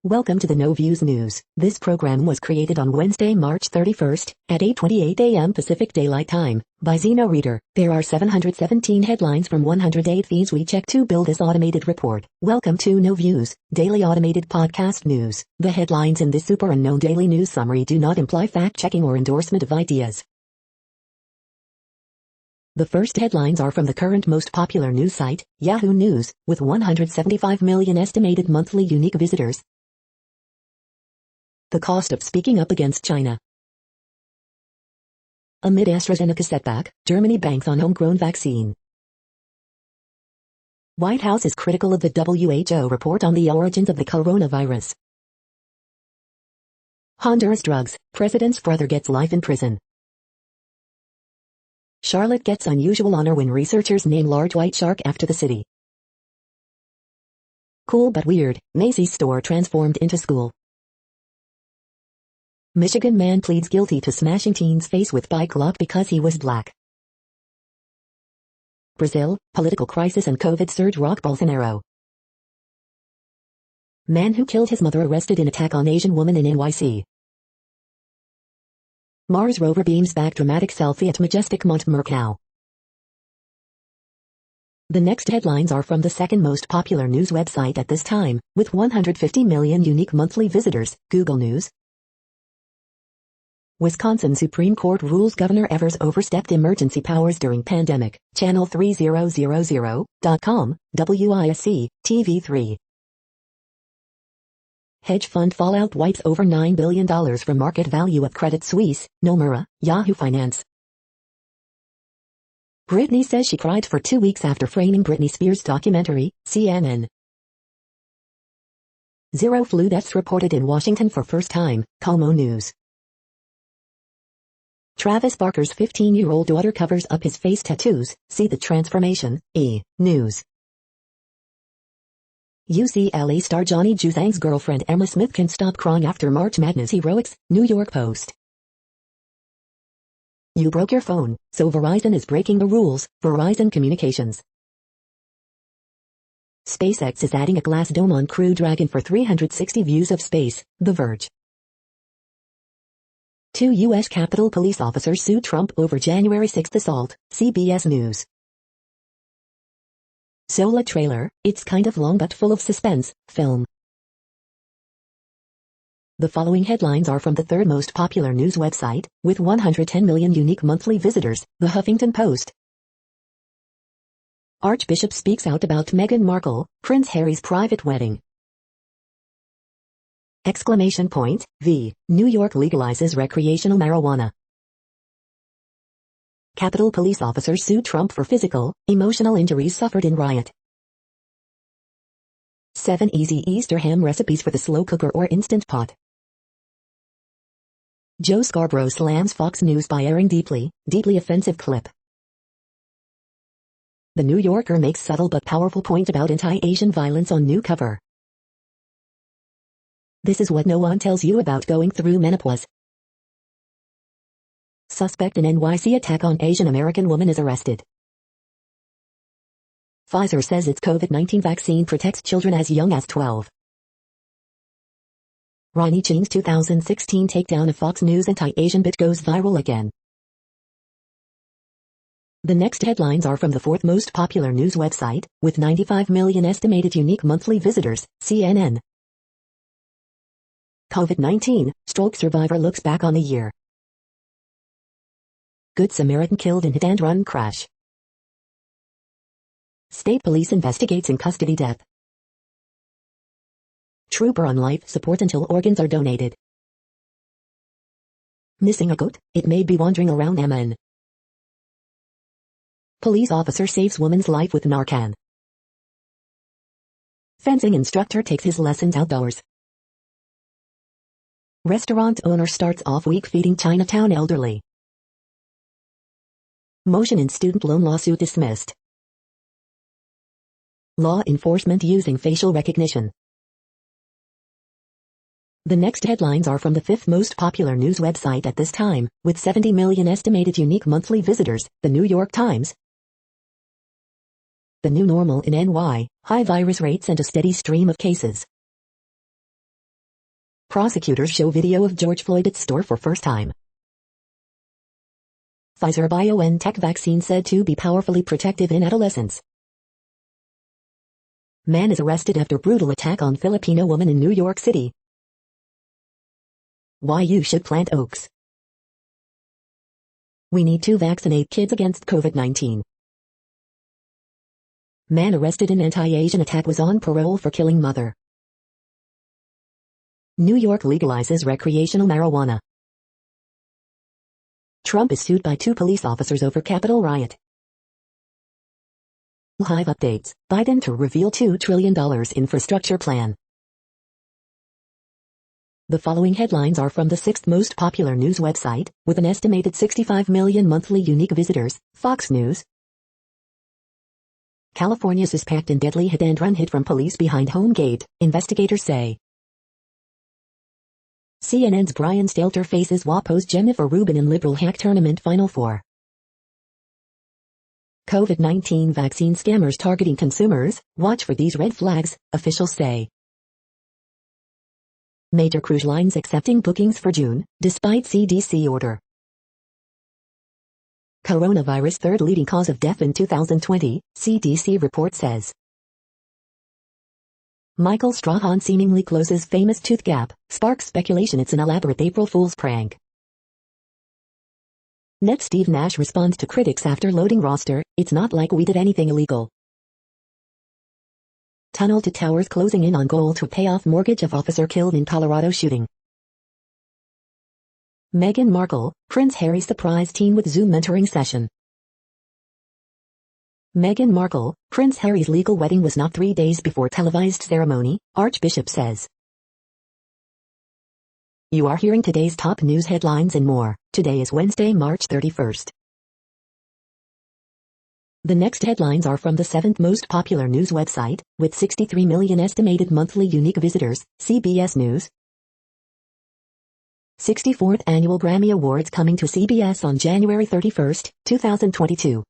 Welcome to the No Views News. This program was created on Wednesday, March 31st, at 8:28 a.m. Pacific Daylight Time, by Zeno Reader. There are 717 headlines from 108 feeds we check to build this automated report. Welcome to No Views, daily automated podcast news. The headlines in this super unknown daily news summary do not imply fact-checking or endorsement of ideas. The first headlines are from the current most popular news site, Yahoo News, with 175 million estimated monthly unique visitors. The cost of speaking up against China. Amid AstraZeneca setback, Germany banks on homegrown vaccine. White House is critical of the WHO report on the origins of the coronavirus. Honduras drugs, president's brother gets life in prison. Charlotte gets unusual honor when researchers name large white shark after the city. Cool but weird, Macy's store transformed into school. Michigan man pleads guilty to smashing teen's face with bike lock because he was black. Brazil, political crisis and COVID surge rock Bolsonaro. Man who killed his mother arrested in attack on Asian woman in NYC. Mars rover beams back dramatic selfie at majestic Mont Mercou. The next headlines are from the second most popular news website at this time, with 150 million unique monthly visitors, Google News. Wisconsin Supreme Court rules Governor Evers overstepped emergency powers during pandemic. Channel 3000.com, WISC, TV3. Hedge fund fallout wipes over $9 billion from market value of Credit Suisse, Nomura, Yahoo Finance. Britney says she cried for 2 weeks after framing Britney Spears documentary, CNN. Zero flu deaths reported in Washington for first time, Como News. Travis Barker's 15-year-old daughter covers up his face tattoos, see the transformation, E! News. UCLA star Johnny Juzang's girlfriend Emma Smith can stop crying after March Madness heroics, New York Post. You broke your phone, so Verizon is breaking the rules, Verizon Communications. SpaceX is adding a glass dome on Crew Dragon for 360 views of space, The Verge. 2 U.S. Capitol Police officers sue Trump over January 6 assault, CBS News. Sola trailer, it's kind of long but full of suspense, film. The following headlines are from the third most popular news website, with 110 million unique monthly visitors, The Huffington Post. Archbishop speaks out about Meghan Markle, Prince Harry's private wedding. V. New York legalizes recreational marijuana. Capitol Police officers sue Trump for physical, emotional injuries suffered in riot. 7 easy Easter ham recipes for the slow cooker or instant pot. Joe Scarborough slams Fox News by airing deeply offensive clip. The New Yorker makes subtle but powerful point about anti-Asian violence on new cover. This is what no one tells you about going through menopause. Suspect in NYC attack on Asian American woman is arrested. Pfizer says its COVID-19 vaccine protects children as young as 12. Ronnie Ching's 2016 takedown of Fox News anti-Asian bit goes viral again. The next headlines are from the fourth most popular news website, with 95 million estimated unique monthly visitors, CNN. COVID-19, stroke survivor looks back on the year. Good Samaritan killed in hit-and-run crash. State police investigates in custody death. Trooper on life support until organs are donated. Missing a goat, it may be wandering around Yemen. Police officer saves woman's life with Narcan. Fencing instructor takes his lessons outdoors. Restaurant owner starts off week feeding Chinatown elderly. Motion in student loan lawsuit dismissed. Law enforcement using facial recognition. The next headlines are from the fifth most popular news website at this time, with 70 million estimated unique monthly visitors, The New York Times. The new normal in NY, high virus rates and a steady stream of cases. Prosecutors show video of George Floyd at store for first time. Pfizer BioNTech vaccine said to be powerfully protective in adolescents. Man is arrested after brutal attack on Filipino woman in New York City. Why you should plant oaks. We need to vaccinate kids against COVID-19. Man arrested in anti-Asian attack was on parole for killing mother. New York legalizes recreational marijuana. Trump is sued by 2 police officers over Capitol riot. Hive updates, Biden to reveal $2 trillion infrastructure plan. The following headlines are from the 6th most popular news website, with an estimated 65 million monthly unique visitors, Fox News. California suspect in deadly hit-and-run hit from police behind home gate, investigators say. CNN's Brian Stelter faces WAPO's Jennifer Rubin in liberal hack tournament Final Four. COVID-19 vaccine scammers targeting consumers, watch for these red flags, officials say. Major cruise lines accepting bookings for June, despite CDC order. Coronavirus third leading cause of death in 2020, CDC report says. Michael Strahan seemingly closes famous tooth gap, sparks speculation it's an elaborate April Fool's prank. Net Steve Nash responds to critics after loading roster, it's not like we did anything illegal. Tunnel to towers closing in on goal to pay off mortgage of officer killed in Colorado shooting. Meghan Markle, Prince Harry surprise teen with Zoom mentoring session. Meghan Markle, Prince Harry's legal wedding was not 3 days before televised ceremony, Archbishop says. You are hearing today's top news headlines and more. Today is Wednesday, March 31st. The next headlines are from the 7th most popular news website, with 63 million estimated monthly unique visitors, CBS News. 64th Annual Grammy Awards coming to CBS on January 31, 2022.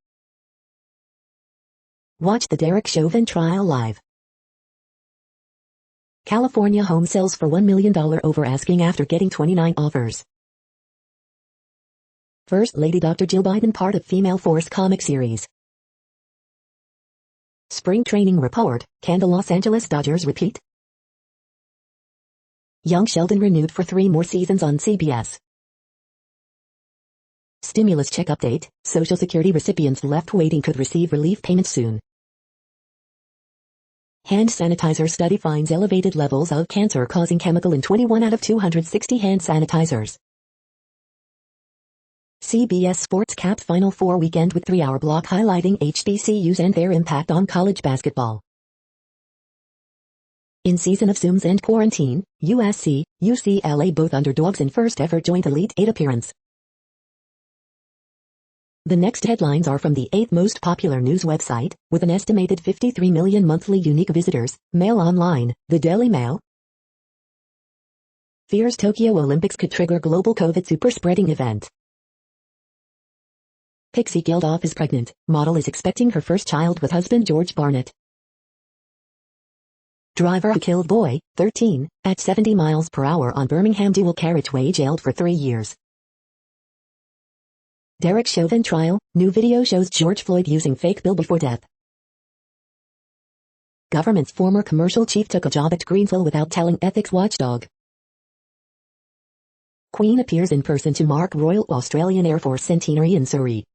Watch the Derek Chauvin trial live. California home sells for $1 million over asking after getting 29 offers. First Lady Dr. Jill Biden part of Female Force comic series. Spring training report, can the Los Angeles Dodgers repeat? Young Sheldon renewed for 3 more seasons on CBS. Stimulus check update, Social Security recipients left waiting could receive relief payments soon. Hand sanitizer study finds elevated levels of cancer-causing chemical in 21 out of 260 hand sanitizers. CBS Sports capped Final Four weekend with 3-hour block highlighting HBCUs and their impact on college basketball. In season of Zooms and quarantine, USC, UCLA both underdogs in first-ever joint Elite 8 appearance. The next headlines are from the 8th most popular news website, with an estimated 53 million monthly unique visitors, Mail Online, the Daily Mail. Fears Tokyo Olympics could trigger global COVID super-spreading event. Pixie Geldof is pregnant, model is expecting her first child with husband George Barnett. Driver who killed boy, 13, at 70 miles per hour on Birmingham dual carriageway jailed for 3 years. Derek Chauvin trial, new video shows George Floyd using fake bill before death. Government's former commercial chief took a job at Greensill without telling ethics watchdog. Queen appears in person to mark Royal Australian Air Force centenary in Surrey.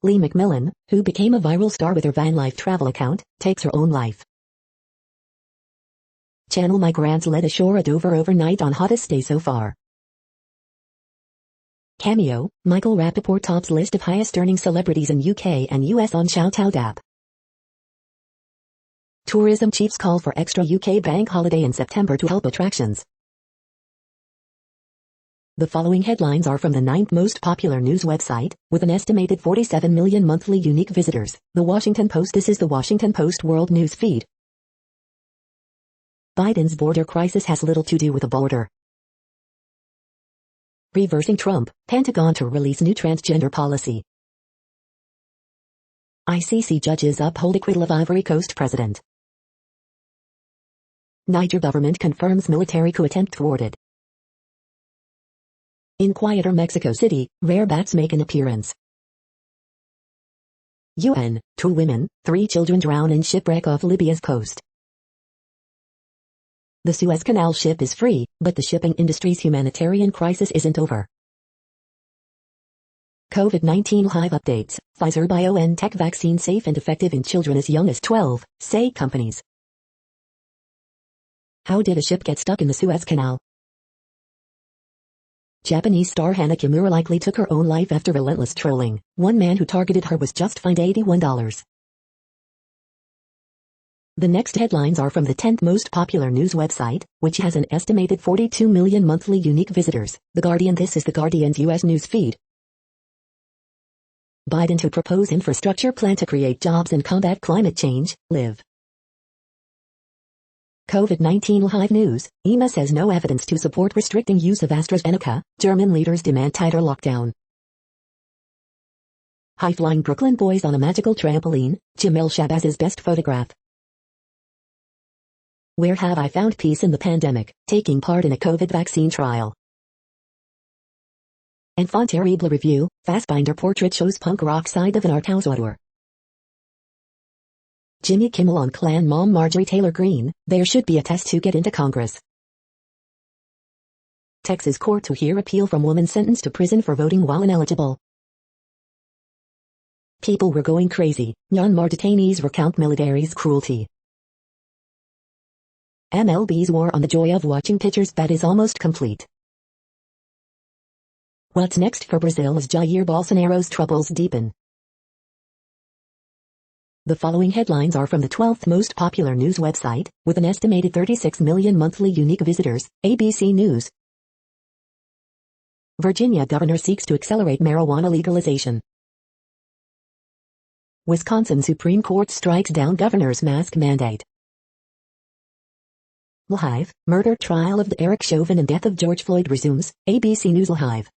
Lee McMillan, who became a viral star with her van life travel account, takes her own life. Channel migrants led ashore at Dover overnight on hottest day so far. Cameo, Michael Rappaport tops list of highest earning celebrities in UK and US on Shoutout app. Tourism chiefs call for extra UK bank holiday in September to help attractions. The following headlines are from the 9th most popular news website, with an estimated 47 million monthly unique visitors, The Washington Post. This is The Washington Post World News Feed. Biden's border crisis has little to do with the border. Reversing Trump, Pentagon to release new transgender policy. ICC judges uphold acquittal of Ivory Coast president. Niger government confirms military coup attempt thwarted. In quieter Mexico City, rare bats make an appearance. UN, 2 women, 3 children drown in shipwreck off Libya's coast. The Suez Canal ship is free, but the shipping industry's humanitarian crisis isn't over. COVID-19 live updates. Pfizer BioNTech vaccine safe and effective in children as young as 12, say companies. How did a ship get stuck in the Suez Canal? Japanese star Hana Kimura likely took her own life after relentless trolling. One man who targeted her was just fined $81. The next headlines are from the 10th most popular news website, which has an estimated 42 million monthly unique visitors. The Guardian. This is the Guardian's U.S. news feed. Biden to propose infrastructure plan to create jobs and combat climate change, live. COVID-19 live news. EMA says no evidence to support restricting use of AstraZeneca. German leaders demand tighter lockdown. High-flying Brooklyn boys on a magical trampoline. Jamil Shabaz's best photograph. Where have I found peace in the pandemic? Taking part in a COVID vaccine trial. Enfant terrible review. Fassbinder portrait shows punk rock side of an art house auteur. Jimmy Kimmel on Klan mom Marjorie Taylor Greene. There should be a test to get into Congress. Texas court to hear appeal from woman sentenced to prison for voting while ineligible. People were going crazy. Myanmar detainees recount military's cruelty. MLB's war on the joy of watching pitchers bat is almost complete. What's next for Brazil as Jair Bolsonaro's troubles deepen? The following headlines are from the 12th most popular news website, with an estimated 36 million monthly unique visitors, ABC News. Virginia governor seeks to accelerate marijuana legalization. Wisconsin Supreme Court strikes down governor's mask mandate. Live, murder trial of the Eric Chauvin and death of George Floyd resumes, ABC News Live.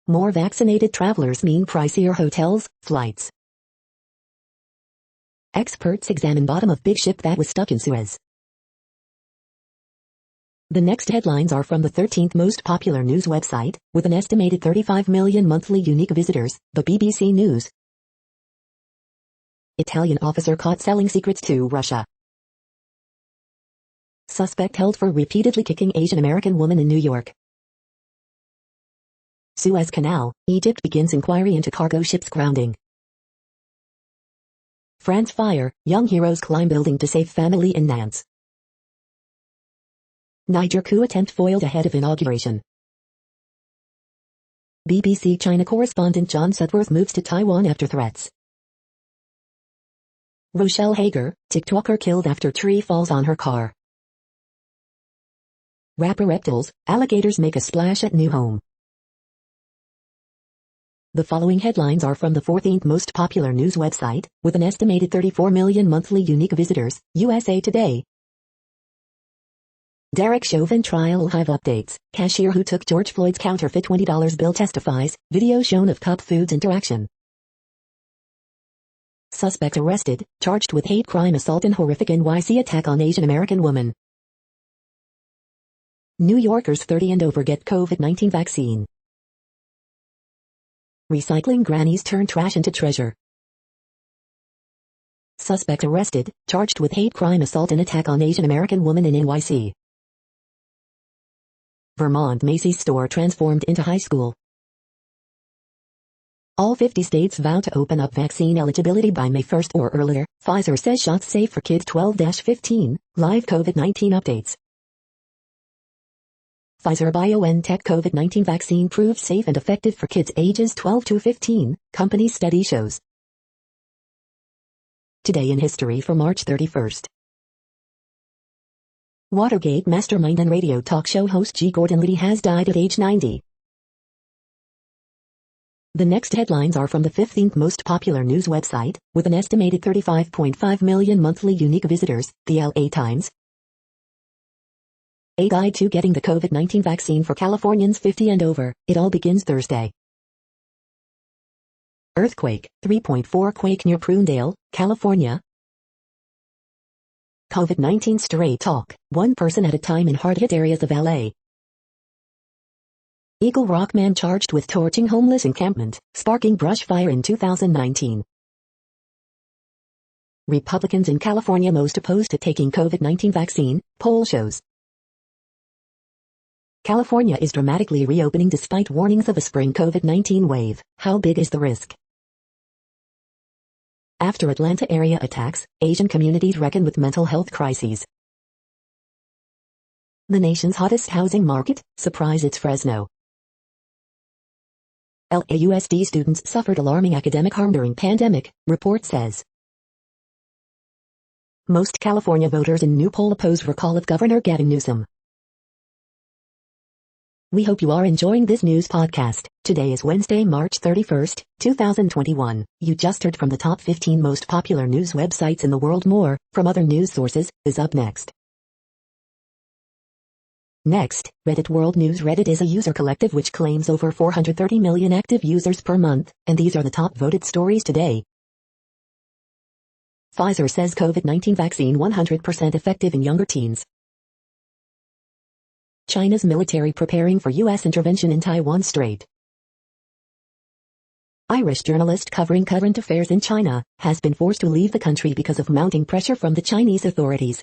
More vaccinated travelers mean pricier hotels, flights. Experts examine bottom of big ship that was stuck in Suez. The next headlines are from the 13th most popular news website, with an estimated 35 million monthly unique visitors, the BBC News. Italian officer caught selling secrets to Russia. Suspect held for repeatedly kicking Asian American woman in New York. Suez Canal, Egypt begins inquiry into cargo ships grounding. France fire, young heroes climb building to save family in Nantes. Niger coup attempt foiled ahead of inauguration. BBC China correspondent John Sudworth moves to Taiwan after threats. Rochelle Hager, TikToker killed after tree falls on her car. Rapper reptiles, alligators make a splash at new home. The following headlines are from the 14th most popular news website, with an estimated 34 million monthly unique visitors, USA Today. Derek Chauvin trial live updates. Cashier who took George Floyd's counterfeit $20 bill testifies. Video shown of Cup Foods interaction. Suspect arrested, charged with hate crime assault and horrific NYC attack on Asian American woman. New Yorkers 30 and over get COVID-19 vaccine. Recycling grannies turn trash into treasure. Suspect arrested, charged with hate crime assault and attack on Asian American woman in NYC. Vermont Macy's store transformed into high school. All 50 states vow to open up vaccine eligibility by May 1st or earlier. Pfizer says shots safe for kids 12-15. Live COVID-19 updates. Pfizer BioNTech COVID-19 vaccine proves safe and effective for kids ages 12 to 15, company study shows. Today in history for March 31st. Watergate mastermind and radio talk show host G. Gordon Liddy has died at age 90. The next headlines are from the 15th most popular news website, with an estimated 35.5 million monthly unique visitors, the LA Times. A guide to getting the COVID-19 vaccine for Californians 50 and over. It all begins Thursday. Earthquake, 3.4 quake near Prunedale, California. COVID-19 Straight Talk, one person at a time in hard-hit areas of LA. Eagle Rock man charged with torching homeless encampment, sparking brush fire in 2019. Republicans in California most opposed to taking COVID-19 vaccine, poll shows. California is dramatically reopening despite warnings of a spring COVID-19 wave. How big is the risk? After Atlanta area attacks, Asian communities reckon with mental health crises. The nation's hottest housing market, surprise it's Fresno. LAUSD students suffered alarming academic harm during pandemic, report says. Most California voters in new poll oppose recall of Governor Gavin Newsom. We hope you are enjoying this news podcast. Today is Wednesday, March 31st, 2021. You just heard from the top 15 most popular news websites in the world. More, from other news sources, is up next. Next, Reddit World News. Reddit is a user collective which claims over 430 million active users per month, and these are the top voted stories today. Pfizer says COVID-19 vaccine 100% effective in younger teens. China's military preparing for U.S. intervention in Taiwan Strait. Irish journalist covering current affairs in China has been forced to leave the country because of mounting pressure from the Chinese authorities.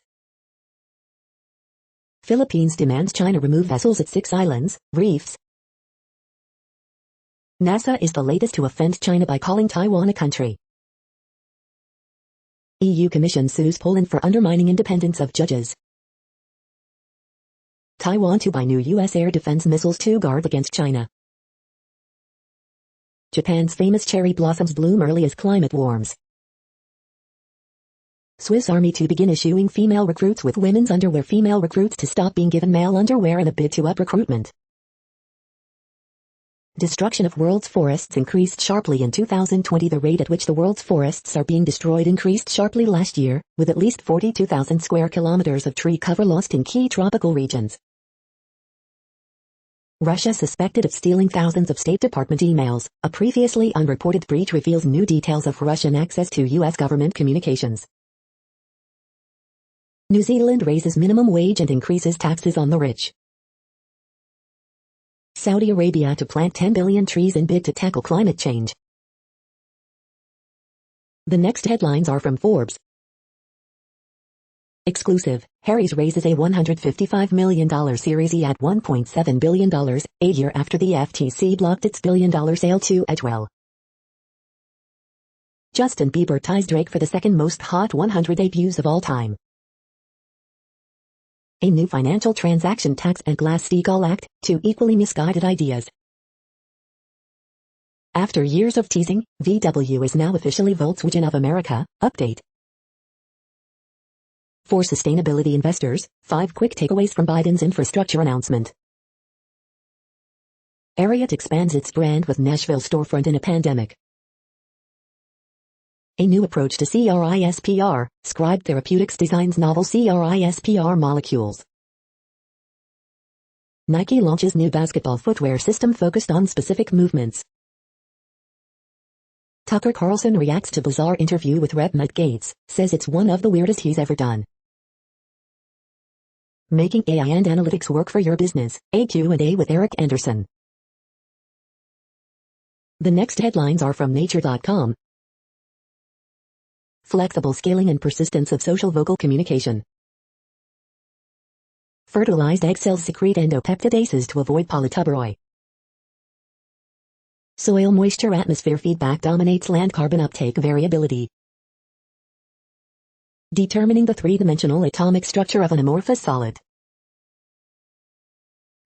Philippines demands China remove vessels at 6 islands, Reefs. NASA is the latest to offend China by calling Taiwan a country. EU Commission sues Poland for undermining independence of judges. Taiwan to buy new U.S. air defense missiles to guard against China. Japan's famous cherry blossoms bloom early as climate warms. Swiss Army to begin issuing female recruits with women's underwear. Female recruits to stop being given male underwear in a bid to up recruitment. Destruction of world's forests increased sharply in 2020. The rate at which the world's forests are being destroyed increased sharply last year, with at least 42,000 square kilometers of tree cover lost in key tropical regions. Russia suspected of stealing thousands of State Department emails. A previously unreported breach reveals new details of Russian access to U.S. government communications. New Zealand raises minimum wage and increases taxes on the rich. Saudi Arabia to plant 10 billion trees in bid to tackle climate change. The next headlines are from Forbes. Exclusive, Harry's raises a $155 million Series E at $1.7 billion, a year after the FTC blocked its billion-dollar sale to Edgewell. Justin Bieber ties Drake for the second most hot 100 debuts of all time. A new financial transaction tax and Glass-Steagall Act, two equally misguided ideas. After years of teasing, VW is now officially Volkswagen of America. Update. For sustainability investors, 5 quick takeaways from Biden's infrastructure announcement. Ariat expands its brand with Nashville storefront in a pandemic. A new approach to CRISPR, Scribe Therapeutics designs novel CRISPR molecules. Nike launches new basketball footwear system focused on specific movements. Tucker Carlson reacts to bizarre interview with Rep. Matt Gaetz, says it's one of the weirdest he's ever done. Making AI and analytics work for your business, a Q&A with Eric Anderson. The next headlines are from Nature.com. Flexible scaling and persistence of social vocal communication. Fertilized egg cells secrete endopeptidases to avoid polytuberoi. Soil moisture atmosphere feedback dominates land carbon uptake variability. Determining the three-dimensional atomic structure of an amorphous solid.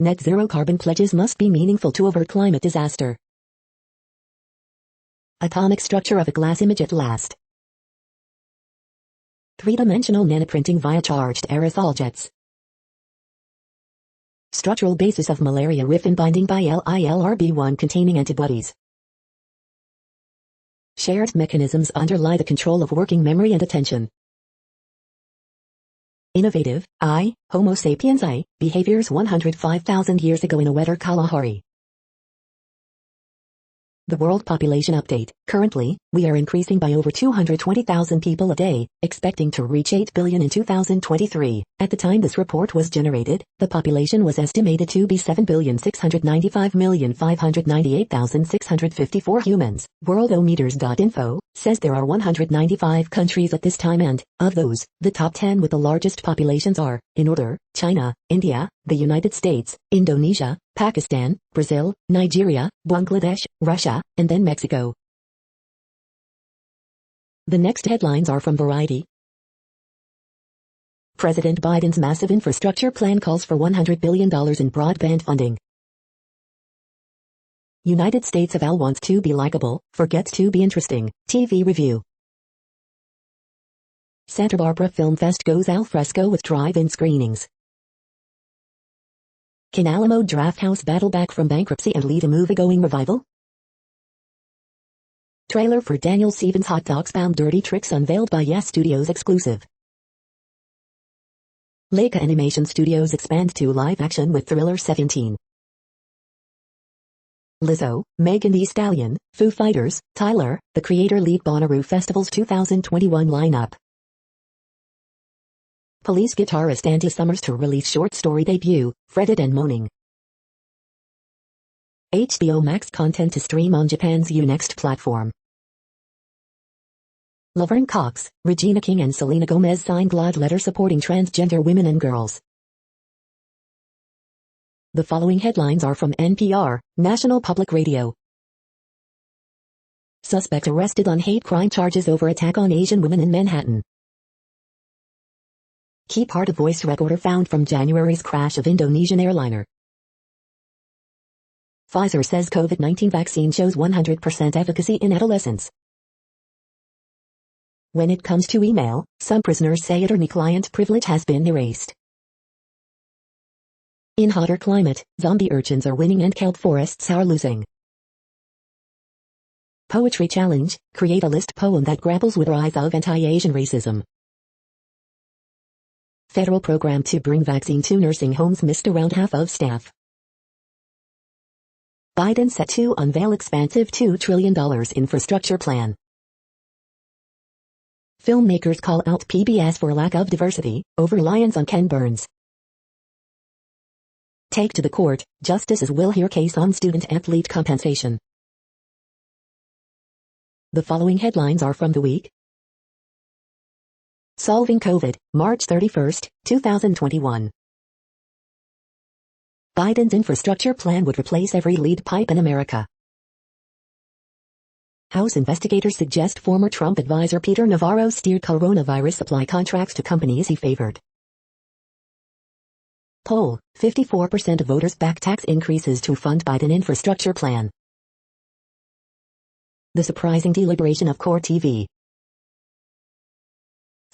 Net zero carbon pledges must be meaningful to avert climate disaster. Atomic structure of a glass image at last. Three-dimensional nanoprinting via charged aerosol jets. Structural basis of malaria riffin binding by LILRB1 containing antibodies. Shared mechanisms underlie the control of working memory and attention. Innovative, Homo sapiens behaviors 105,000 years ago in a wetter Kalahari. The World Population Update. Currently, we are increasing by over 220,000 people a day, expecting to reach 8 billion in 2023. At the time this report was generated, the population was estimated to be 7,695,598,654 humans. Worldometers.info says there are 195 countries at this time and, of those, the top 10 with the largest populations are, in order, China, India, the United States, Indonesia, Pakistan, Brazil, Nigeria, Bangladesh, Russia, and then Mexico. The next headlines are from Variety. President Biden's massive infrastructure plan calls for $100 billion in broadband funding. United States of Al wants to be likable, forgets to be interesting. TV review. Santa Barbara Film Fest goes al fresco with drive-in screenings. Can Alamo Drafthouse battle back from bankruptcy and lead a movie-going revival? Trailer for Daniel Stevens' Hot Dogs Bound Dirty Tricks unveiled by Yes Studios exclusive. Leica Animation Studios expand to live action with Thriller 17. Lizzo, Megan Thee Stallion, Foo Fighters, Tyler, the Creator lead Bonnaroo Festival's 2021 lineup. Police guitarist Andy Summers to release short story debut, Fretted and Moaning. HBO Max content to stream on Japan's Unext platform. Laverne Cox, Regina King and Selena Gomez sign glad letter supporting transgender women and girls. The following headlines are from NPR, National Public Radio. Suspect arrested on hate crime charges over attack on Asian women in Manhattan. Key part of voice recorder found from January's crash of Indonesian airliner. Pfizer says COVID-19 vaccine shows 100% efficacy in adolescents. When it comes to email, some prisoners say attorney-client privilege has been erased. In hotter climate, zombie urchins are winning and kelp forests are losing. Poetry challenge, create a list poem that grapples with rise of anti-Asian racism. Federal program to bring vaccine to nursing homes missed around half of staff. Biden set to unveil expansive $2 trillion infrastructure plan. Filmmakers call out PBS for lack of diversity, over-reliance on Ken Burns. Take to the court, justices will hear case on student-athlete compensation. The following headlines are from The Week. Solving COVID, March 31, 2021. Biden's infrastructure plan would replace every lead pipe in America. House investigators suggest former Trump advisor Peter Navarro steered coronavirus supply contracts to companies he favored. Poll, 54% of voters back tax increases to fund Biden infrastructure plan. The surprising deliberation of Core TV.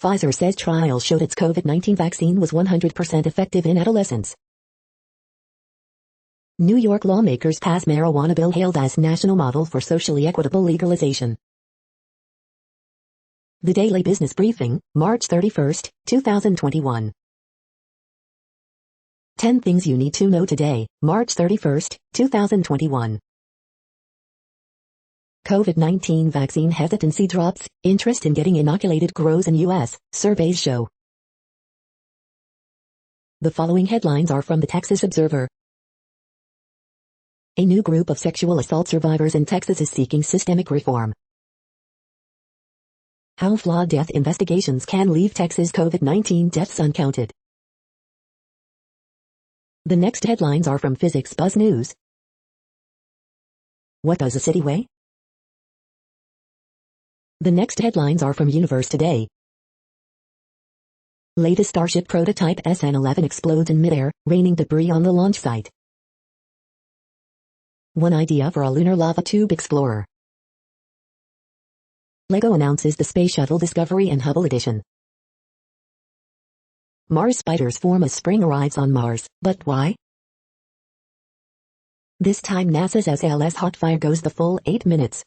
Pfizer says trial showed its COVID-19 vaccine was 100% effective in adolescents. New York lawmakers pass marijuana bill hailed as national model for socially equitable legalization. The Daily Business Briefing, March 31, 2021. 10 things you need to know today, March 31, 2021. COVID-19 vaccine hesitancy drops, interest in getting inoculated grows in U.S., surveys show. The following headlines are from the Texas Observer. A new group of sexual assault survivors in Texas is seeking systemic reform. How flawed death investigations can leave Texas COVID-19 deaths uncounted. The next headlines are from Physics Buzz News. What does a city weigh? The next headlines are from Universe Today. Latest Starship prototype SN-11 explodes in midair, raining debris on the launch site. One idea for a lunar lava tube explorer. LEGO announces the Space Shuttle Discovery and Hubble Edition. Mars spiders form as spring arrives on Mars, but why? This time NASA's SLS Hotfire goes the full 8 minutes.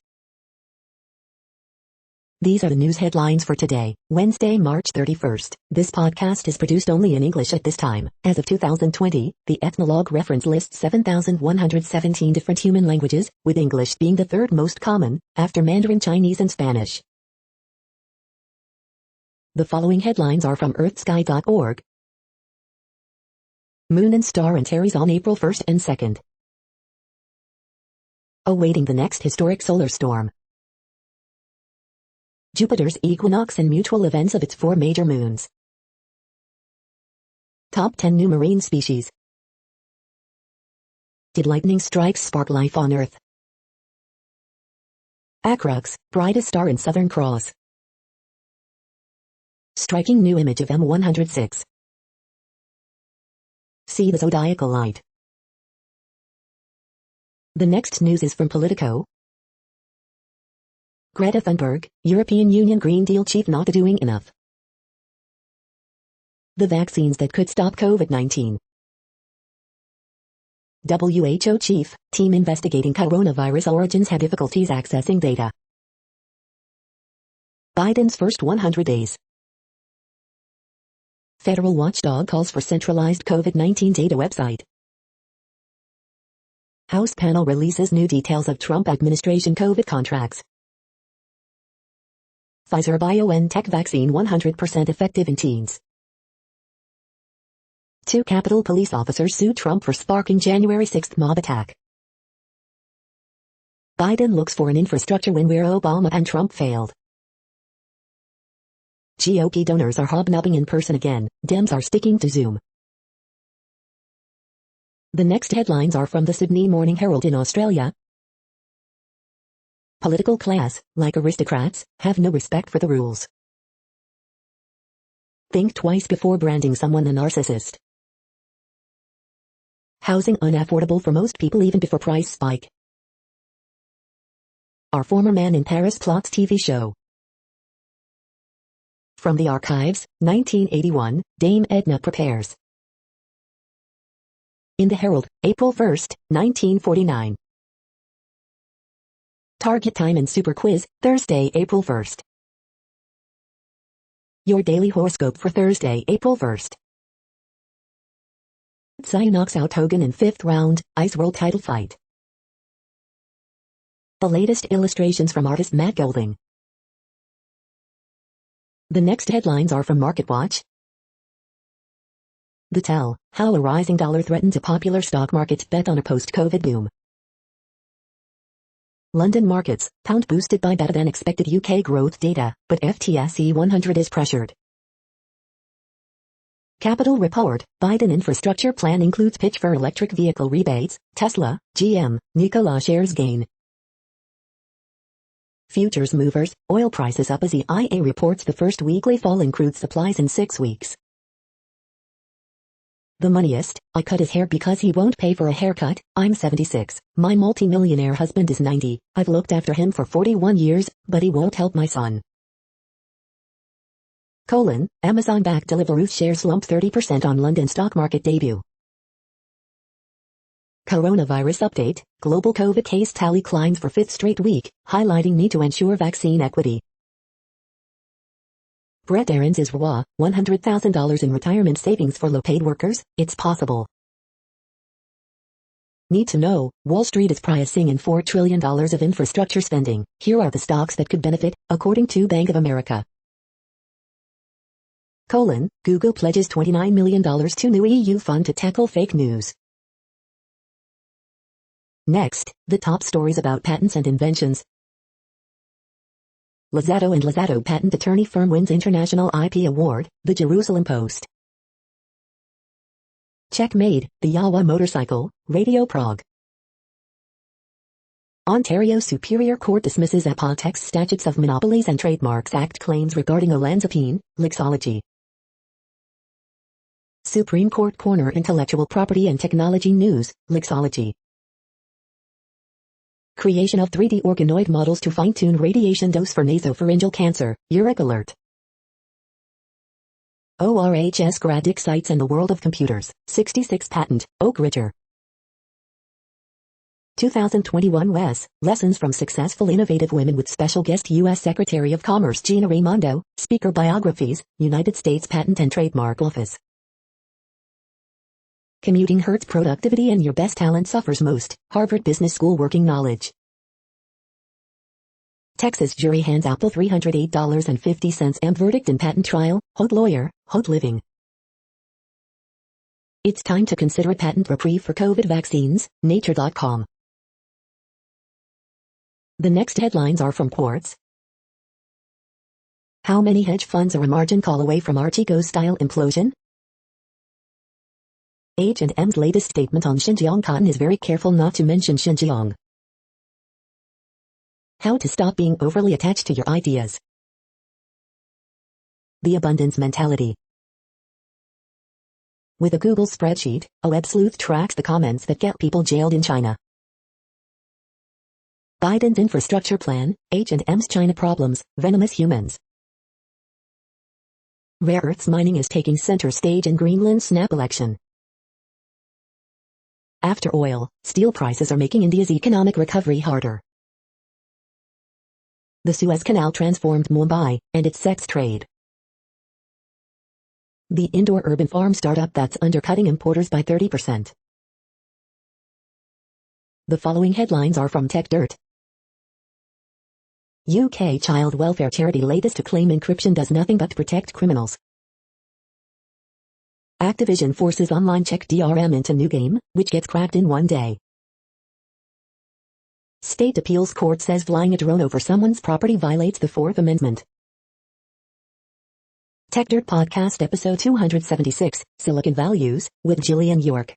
These are the news headlines for today, Wednesday, March 31st. This podcast is produced only in English at this time. As of 2020, the Ethnologue reference lists 7,117 different human languages, with English being the third most common, after Mandarin Chinese and Spanish. The following headlines are from earthsky.org. Moon and star Antares on April 1st and 2nd. Awaiting the next historic solar storm. Jupiter's equinox and mutual events of its 4 major moons. Top 10 new marine species. Did lightning strikes spark life on Earth? Acrux, brightest star in Southern Cross. Striking new image of M106. See the zodiacal light. The next news is from Politico. Greta Thunberg, European Union Green Deal chief not doing enough. The vaccines that could stop COVID-19. WHO chief, team investigating coronavirus origins had difficulties accessing data. Biden's first 100 days. Federal watchdog calls for centralized COVID-19 data website. House panel releases new details of Trump administration COVID contracts. Pfizer BioNTech vaccine 100% effective in teens. 2 Capitol police officers sue Trump for sparking January 6 mob attack. Biden looks for an infrastructure win where Obama and Trump failed. GOP donors are hobnobbing in person again, Dems are sticking to Zoom. The next headlines are from the Sydney Morning Herald in Australia. Political class, like aristocrats, have no respect for the rules. Think twice before branding someone a narcissist. Housing unaffordable for most people even before price spike. Our former man in Paris plots TV show. From the archives, 1981, Dame Edna prepares. In the Herald, April 1, 1949. Target time and super quiz, Thursday, April 1st. Your daily horoscope for Thursday, April 1st. Tsai knocks out Hogan in 5th round, Ice World title fight. The latest illustrations from artist Matt Golding. The next headlines are from MarketWatch. The Tell, how a rising dollar threatens a popular stock market bet on a post-COVID boom. London markets, pound boosted by better than expected UK growth data, but FTSE 100 is pressured. Capital Report, Biden infrastructure plan includes pitch for electric vehicle rebates, Tesla, GM, Nikola shares gain. Futures movers, oil prices up as EIA reports the first weekly fall in crude supplies in 6 weeks. The Moneyist, I cut his hair because he won't pay for a haircut, I'm 76, my multi-millionaire husband is 90, I've looked after him for 41 years, but he won't help my son. Amazon-backed Deliveroo shares slump 30% on London stock market debut. Coronavirus update, global COVID case tally climbs for 5th straight week, highlighting need to ensure vaccine equity. Brett Aarons is raw, $100,000 in retirement savings for low-paid workers, it's possible. Need to know, Wall Street is pricing in $4 trillion of infrastructure spending. Here are the stocks that could benefit, according to Bank of America. Google pledges $29 million to new EU fund to tackle fake news. Next, the top stories about patents and inventions. Lozado and Lozado patent attorney firm wins International IP Award, the Jerusalem Post. Checkmate, the Yawa motorcycle, Radio Prague. Ontario Superior Court dismisses Apotex Statutes of Monopolies and Trademarks Act claims regarding olanzapine, Lixology. Supreme Court corner intellectual property and technology news, Lixology. Creation of 3D organoid models to fine-tune radiation dose for nasopharyngeal cancer, Uric alert. ORHS grad excites and the world of computers, 66 patent, Oak Ridger. 2021 WES, Lessons from Successful Innovative Women with Special Guest U.S. Secretary of Commerce Gina Raimondo, Speaker Biographies, United States Patent and Trademark Office. Commuting hurts productivity and your best talent suffers most. Harvard Business School Working Knowledge. Texas jury hands Apple $308.50 and verdict in patent trial. Holt lawyer, Holt living. It's time to consider a patent reprieve for COVID vaccines. Nature.com. The next headlines are from Quartz. How many hedge funds are a margin call away from Archegos-style implosion? H&M's latest statement on Xinjiang cotton is very careful not to mention Xinjiang. How to stop being overly attached to your ideas. The abundance mentality. With a Google spreadsheet, a web sleuth tracks the comments that get people jailed in China. Biden's infrastructure plan, H&M's China problems, venomous humans. Rare earths mining is taking center stage in Greenland's snap election. After oil, steel prices are making India's economic recovery harder. The Suez Canal transformed Mumbai and its sex trade. The indoor urban farm startup that's undercutting importers by 30%. The following headlines are from TechDirt. UK child welfare charity latest to claim encryption does nothing but protect criminals. Activision forces online check DRM into new game, which gets cracked in one day. State appeals court says flying a drone over someone's property violates the Fourth Amendment. TechDirt Podcast Episode 276, Silicon Values, with Gillian York.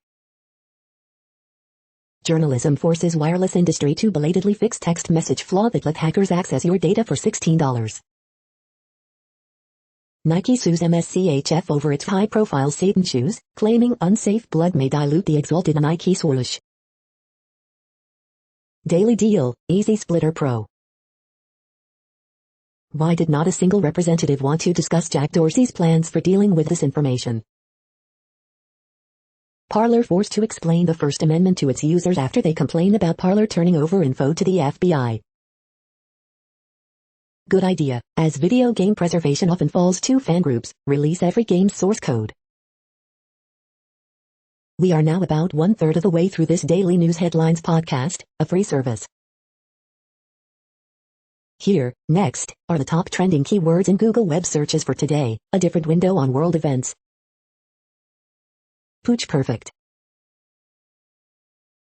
Journalism forces wireless industry to belatedly fix text message flaw that let hackers access your data for $16. Nike sues MSCHF over its high-profile Satan shoes, claiming unsafe blood may dilute the exalted Nike swoosh. Daily Deal, Easy Splitter Pro. Why did not a single representative want to discuss Jack Dorsey's plans for dealing with this information? Parler forced to explain the First Amendment to its users after they complain about Parler turning over info to the FBI. Good idea, as video game preservation often falls to fan groups, release every game's source code. We are now about 1/3 of the way through this daily news headlines podcast, a free service. Here, next, are the top trending keywords in Google web searches for today, a different window on world events. Pooch perfect.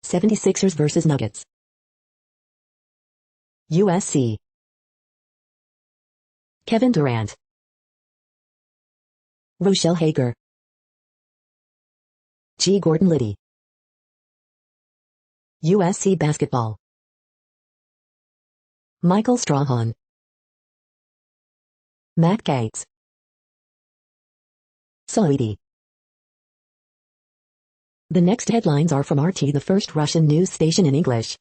76ers vs Nuggets. USC. Kevin Durant. Rochelle Hager. G. Gordon Liddy. USC basketball. Michael Strahan. Matt Gaetz. Saudi. The next headlines are from RT, the first Russian news station in English.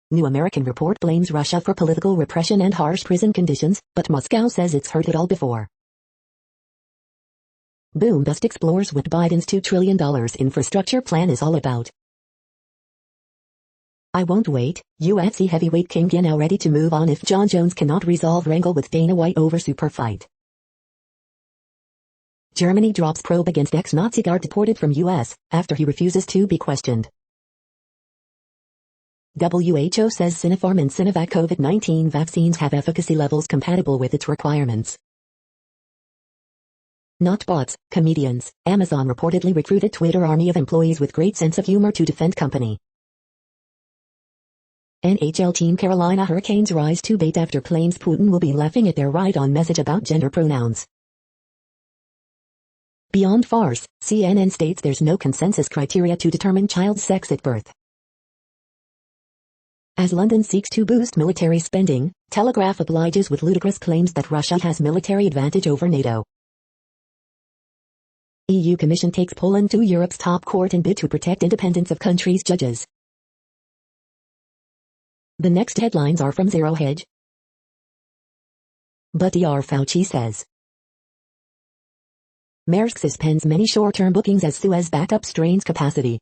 New American report blames Russia for political repression and harsh prison conditions, but Moscow says it's heard it all before. Boom Bust explores what Biden's $2 trillion infrastructure plan is all about. I won't wait, UFC heavyweight king now ready to move on if John Jones cannot resolve wrangle with Dana White over super fight. Germany drops probe against ex-Nazi guard deported from U.S. after he refuses to be questioned. WHO says Sinopharm and Sinovac COVID-19 vaccines have efficacy levels compatible with its requirements. Not bots, comedians. Amazon reportedly recruited Twitter army of employees with great sense of humor to defend company. NHL team Carolina Hurricanes rise to bait after claims Putin will be laughing at their ride-on message about gender pronouns. Beyond farce, CNN states there's no consensus criteria to determine child sex at birth. As London seeks to boost military spending, Telegraph obliges with ludicrous claims that Russia has military advantage over NATO. EU Commission takes Poland to Europe's top court in bid to protect independence of country's judges. The next headlines are from Zero Hedge. But Dr. Fauci says Maersk suspends many short-term bookings as Suez backup strains capacity.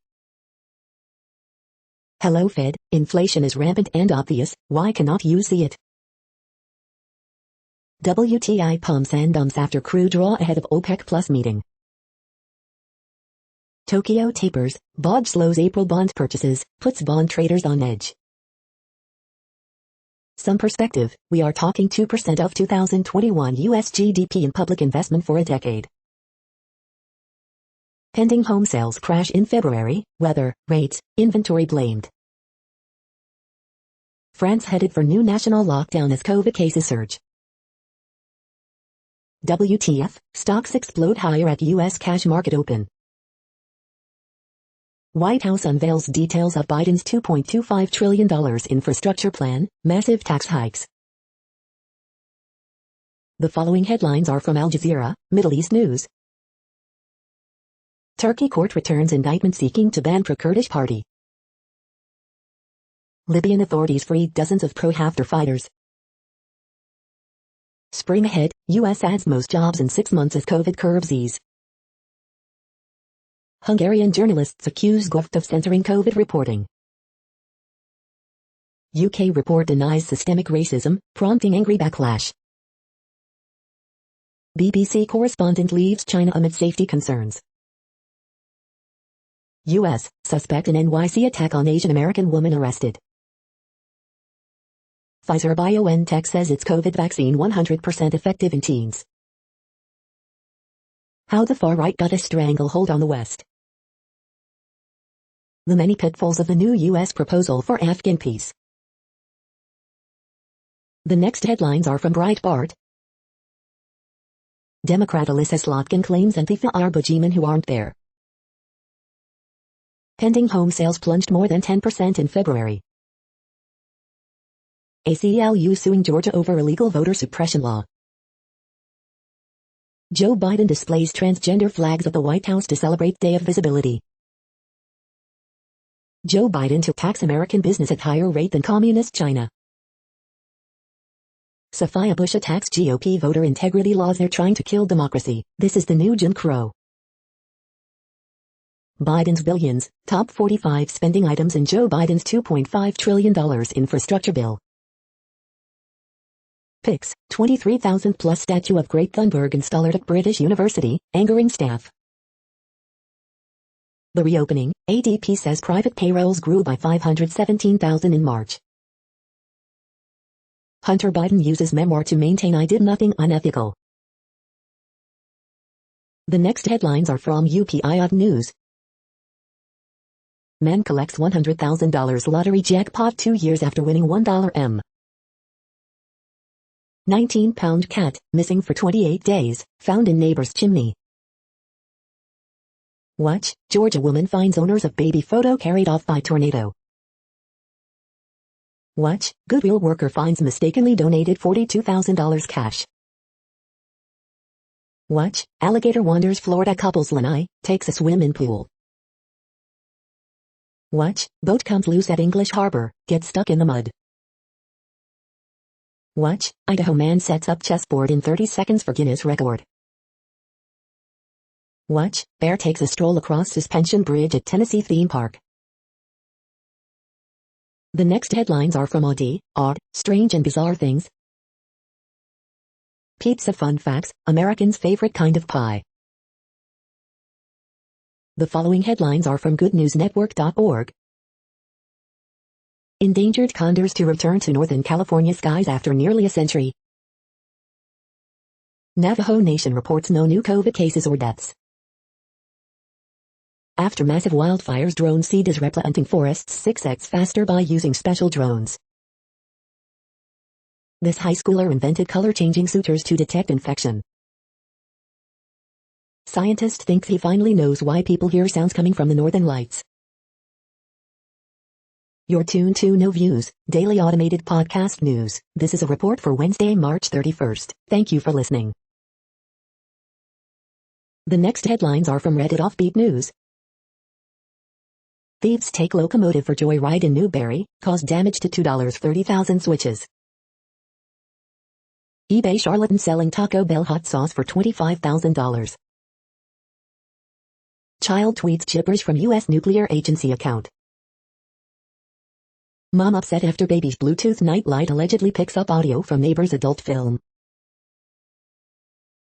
Hello Fed, inflation is rampant and obvious, why cannot you see it? WTI pumps and dumps after crude draw ahead of OPEC Plus meeting. Tokyo tapers, BOJ slows April bond purchases, puts bond traders on edge. Some perspective, we are talking 2% of 2021 US GDP in public investment for a decade. Pending home sales crash in February, weather, rates, inventory blamed. France headed for new national lockdown as COVID cases surge. WTF, stocks explode higher at US cash market open. White House unveils details of Biden's $2.25 trillion infrastructure plan, massive tax hikes. The following headlines are from Al Jazeera, Middle East News. Turkey court returns indictment seeking to ban pro-Kurdish party. Libyan authorities freed dozens of pro-Haftar fighters. Spring ahead, U.S. adds most jobs in 6 months as COVID curves ease. Hungarian journalists accuse government of censoring COVID reporting. UK report denies systemic racism, prompting angry backlash. BBC correspondent leaves China amid safety concerns. U.S. suspect in NYC attack on Asian American woman arrested. Pfizer-BioNTech says its COVID vaccine 100% effective in teens. How the far right got a stranglehold on the West. The many pitfalls of the new U.S. proposal for Afghan peace. The next headlines are from Breitbart. Democrat Alyssa Slotkin claims Antifa are boogeymen who aren't there. Pending home sales plunged more than 10% in February. ACLU suing Georgia over illegal voter suppression law. Joe Biden displays transgender flags at the White House to celebrate Day of Visibility. Joe Biden to tax American business at higher rate than Communist China. Sophia Bush attacks GOP voter integrity laws. They're trying to kill democracy. This is the new Jim Crow. Biden's billions, top 45 spending items in Joe Biden's $2.5 trillion infrastructure bill. Pics, 23,000 plus statue of Great Thunberg installed at British University, angering staff. The reopening, ADP says private payrolls grew by 517,000 in March. Hunter Biden uses memoir to maintain I did nothing unethical. The next headlines are from UPI News. Man collects $100,000 lottery jackpot 2 years after winning $1 19-pound cat, missing for 28 days, found in neighbor's chimney. Watch, Georgia woman finds owners of baby photo carried off by tornado. Watch, Goodwill worker finds mistakenly donated $42,000 cash. Watch, alligator wanders Florida couple's lanai, takes a swim in pool. Watch, boat comes loose at English Harbor, gets stuck in the mud. Watch, Idaho man sets up chessboard in 30 seconds for Guinness record. Watch, bear takes a stroll across suspension bridge at Tennessee theme park. The next headlines are from Odd, Strange and Bizarre Things. Pizza fun facts, Americans' favorite kind of pie. The following headlines are from goodnewsnetwork.org. Endangered condors to return to Northern California skies after nearly a century. Navajo Nation reports no new COVID cases or deaths. After massive wildfires, drone seed is replanting forests 6x faster by using special drones. This high schooler invented color-changing suitors to detect infection. Scientist thinks he finally knows why people hear sounds coming from the northern lights. You're tuned to No Views, daily automated podcast news. This is a report for Wednesday, March 31st. Thank you for listening. The next headlines are from Reddit Offbeat News. Thieves take locomotive for joyride in Newberry, caused damage to $2.30,000 switches. eBay charlatan selling Taco Bell hot sauce for $25,000. Child tweets gibberish from U.S. nuclear agency account. Mom upset after baby's Bluetooth nightlight allegedly picks up audio from neighbor's adult film.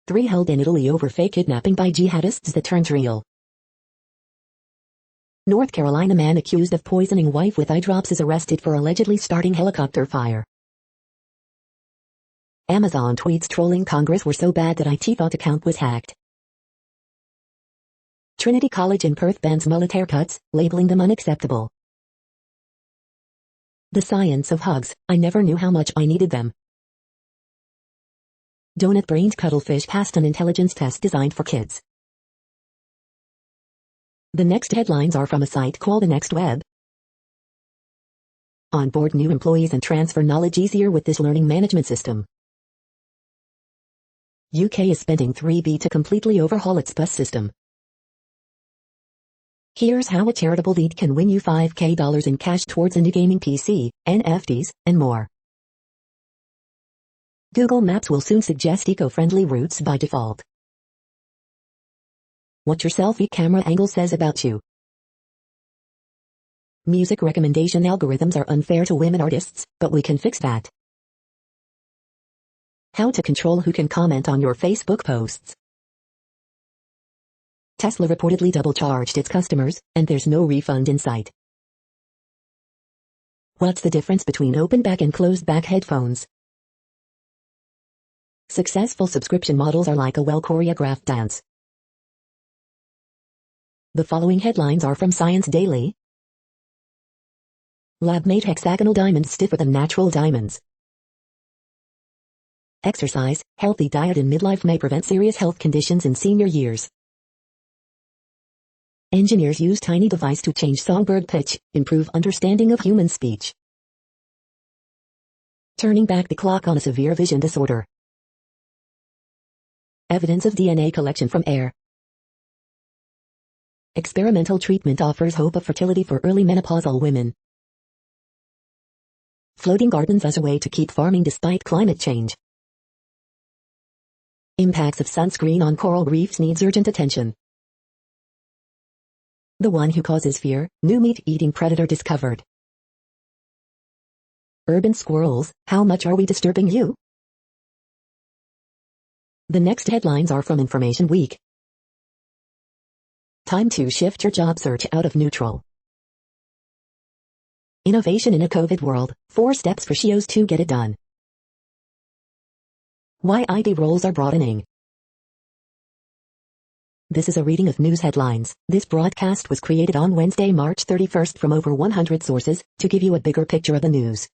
3 held in Italy over fake kidnapping by jihadists that turns real. North Carolina man accused of poisoning wife with eye drops is arrested for allegedly starting helicopter fire. Amazon tweets trolling Congress were so bad that IT thought account was hacked. Trinity College in Perth bans mullet haircuts, labeling them unacceptable. The science of hugs, I never knew how much I needed them. Donut-brained cuttlefish passed an intelligence test designed for kids. The next headlines are from a site called The Next Web. Onboard new employees and transfer knowledge easier with this learning management system. UK is spending £3 to completely overhaul its bus system. Here's how a charitable lead can win you $5,000 in cash towards a new gaming PC, NFTs, and more. Google Maps will soon suggest eco-friendly routes by default. What your selfie camera angle says about you. Music recommendation algorithms are unfair to women artists, but we can fix that. How to control who can comment on your Facebook posts. Tesla reportedly double-charged its customers, and there's no refund in sight. What's the difference between open-back and closed-back headphones? Successful subscription models are like a well-choreographed dance. The following headlines are from Science Daily. Lab-made hexagonal diamonds stiffer than natural diamonds. Exercise, healthy diet in midlife may prevent serious health conditions in senior years. Engineers use tiny device to change songbird pitch, improve understanding of human speech. Turning back the clock on a severe vision disorder. Evidence of DNA collection from air. Experimental treatment offers hope of fertility for early menopausal women. Floating gardens as a way to keep farming despite climate change. Impacts of sunscreen on coral reefs needs urgent attention. The one who causes fear, new meat-eating predator discovered. Urban squirrels, how much are we disturbing you? The next headlines are from Information Week. Time to shift your job search out of neutral. Innovation in a COVID world, 4 steps for CEOs to get it done. Why ID roles are broadening. This is a reading of news headlines. This broadcast was created on Wednesday, March 31st from over 100 sources, to give you a bigger picture of the news.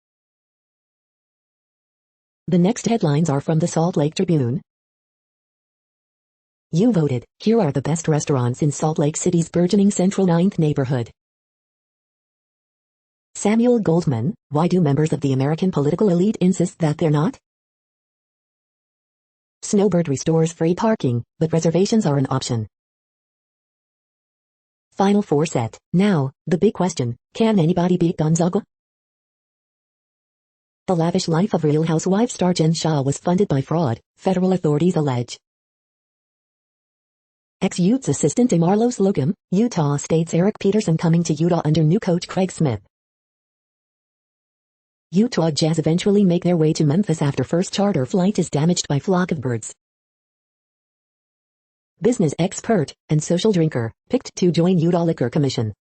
The next headlines are from the Salt Lake Tribune. You voted. Here are the best restaurants in Salt Lake City's burgeoning Central 9th neighborhood. Samuel Goldman, why do members of the American political elite insist that they're not? Snowbird restores free parking, but reservations are an option. Final Four set. Now, the big question, can anybody beat Gonzaga? The lavish life of Real Housewives star Jen Shah was funded by fraud, federal authorities allege. Ex-Utes assistant DeMarlo Slocum, Utah State's Eric Peterson coming to Utah under new coach Craig Smith. Utah Jazz eventually make their way to Memphis after first charter flight is damaged by flock of birds. Business expert and social drinker, picked to join Utah Liquor Commission.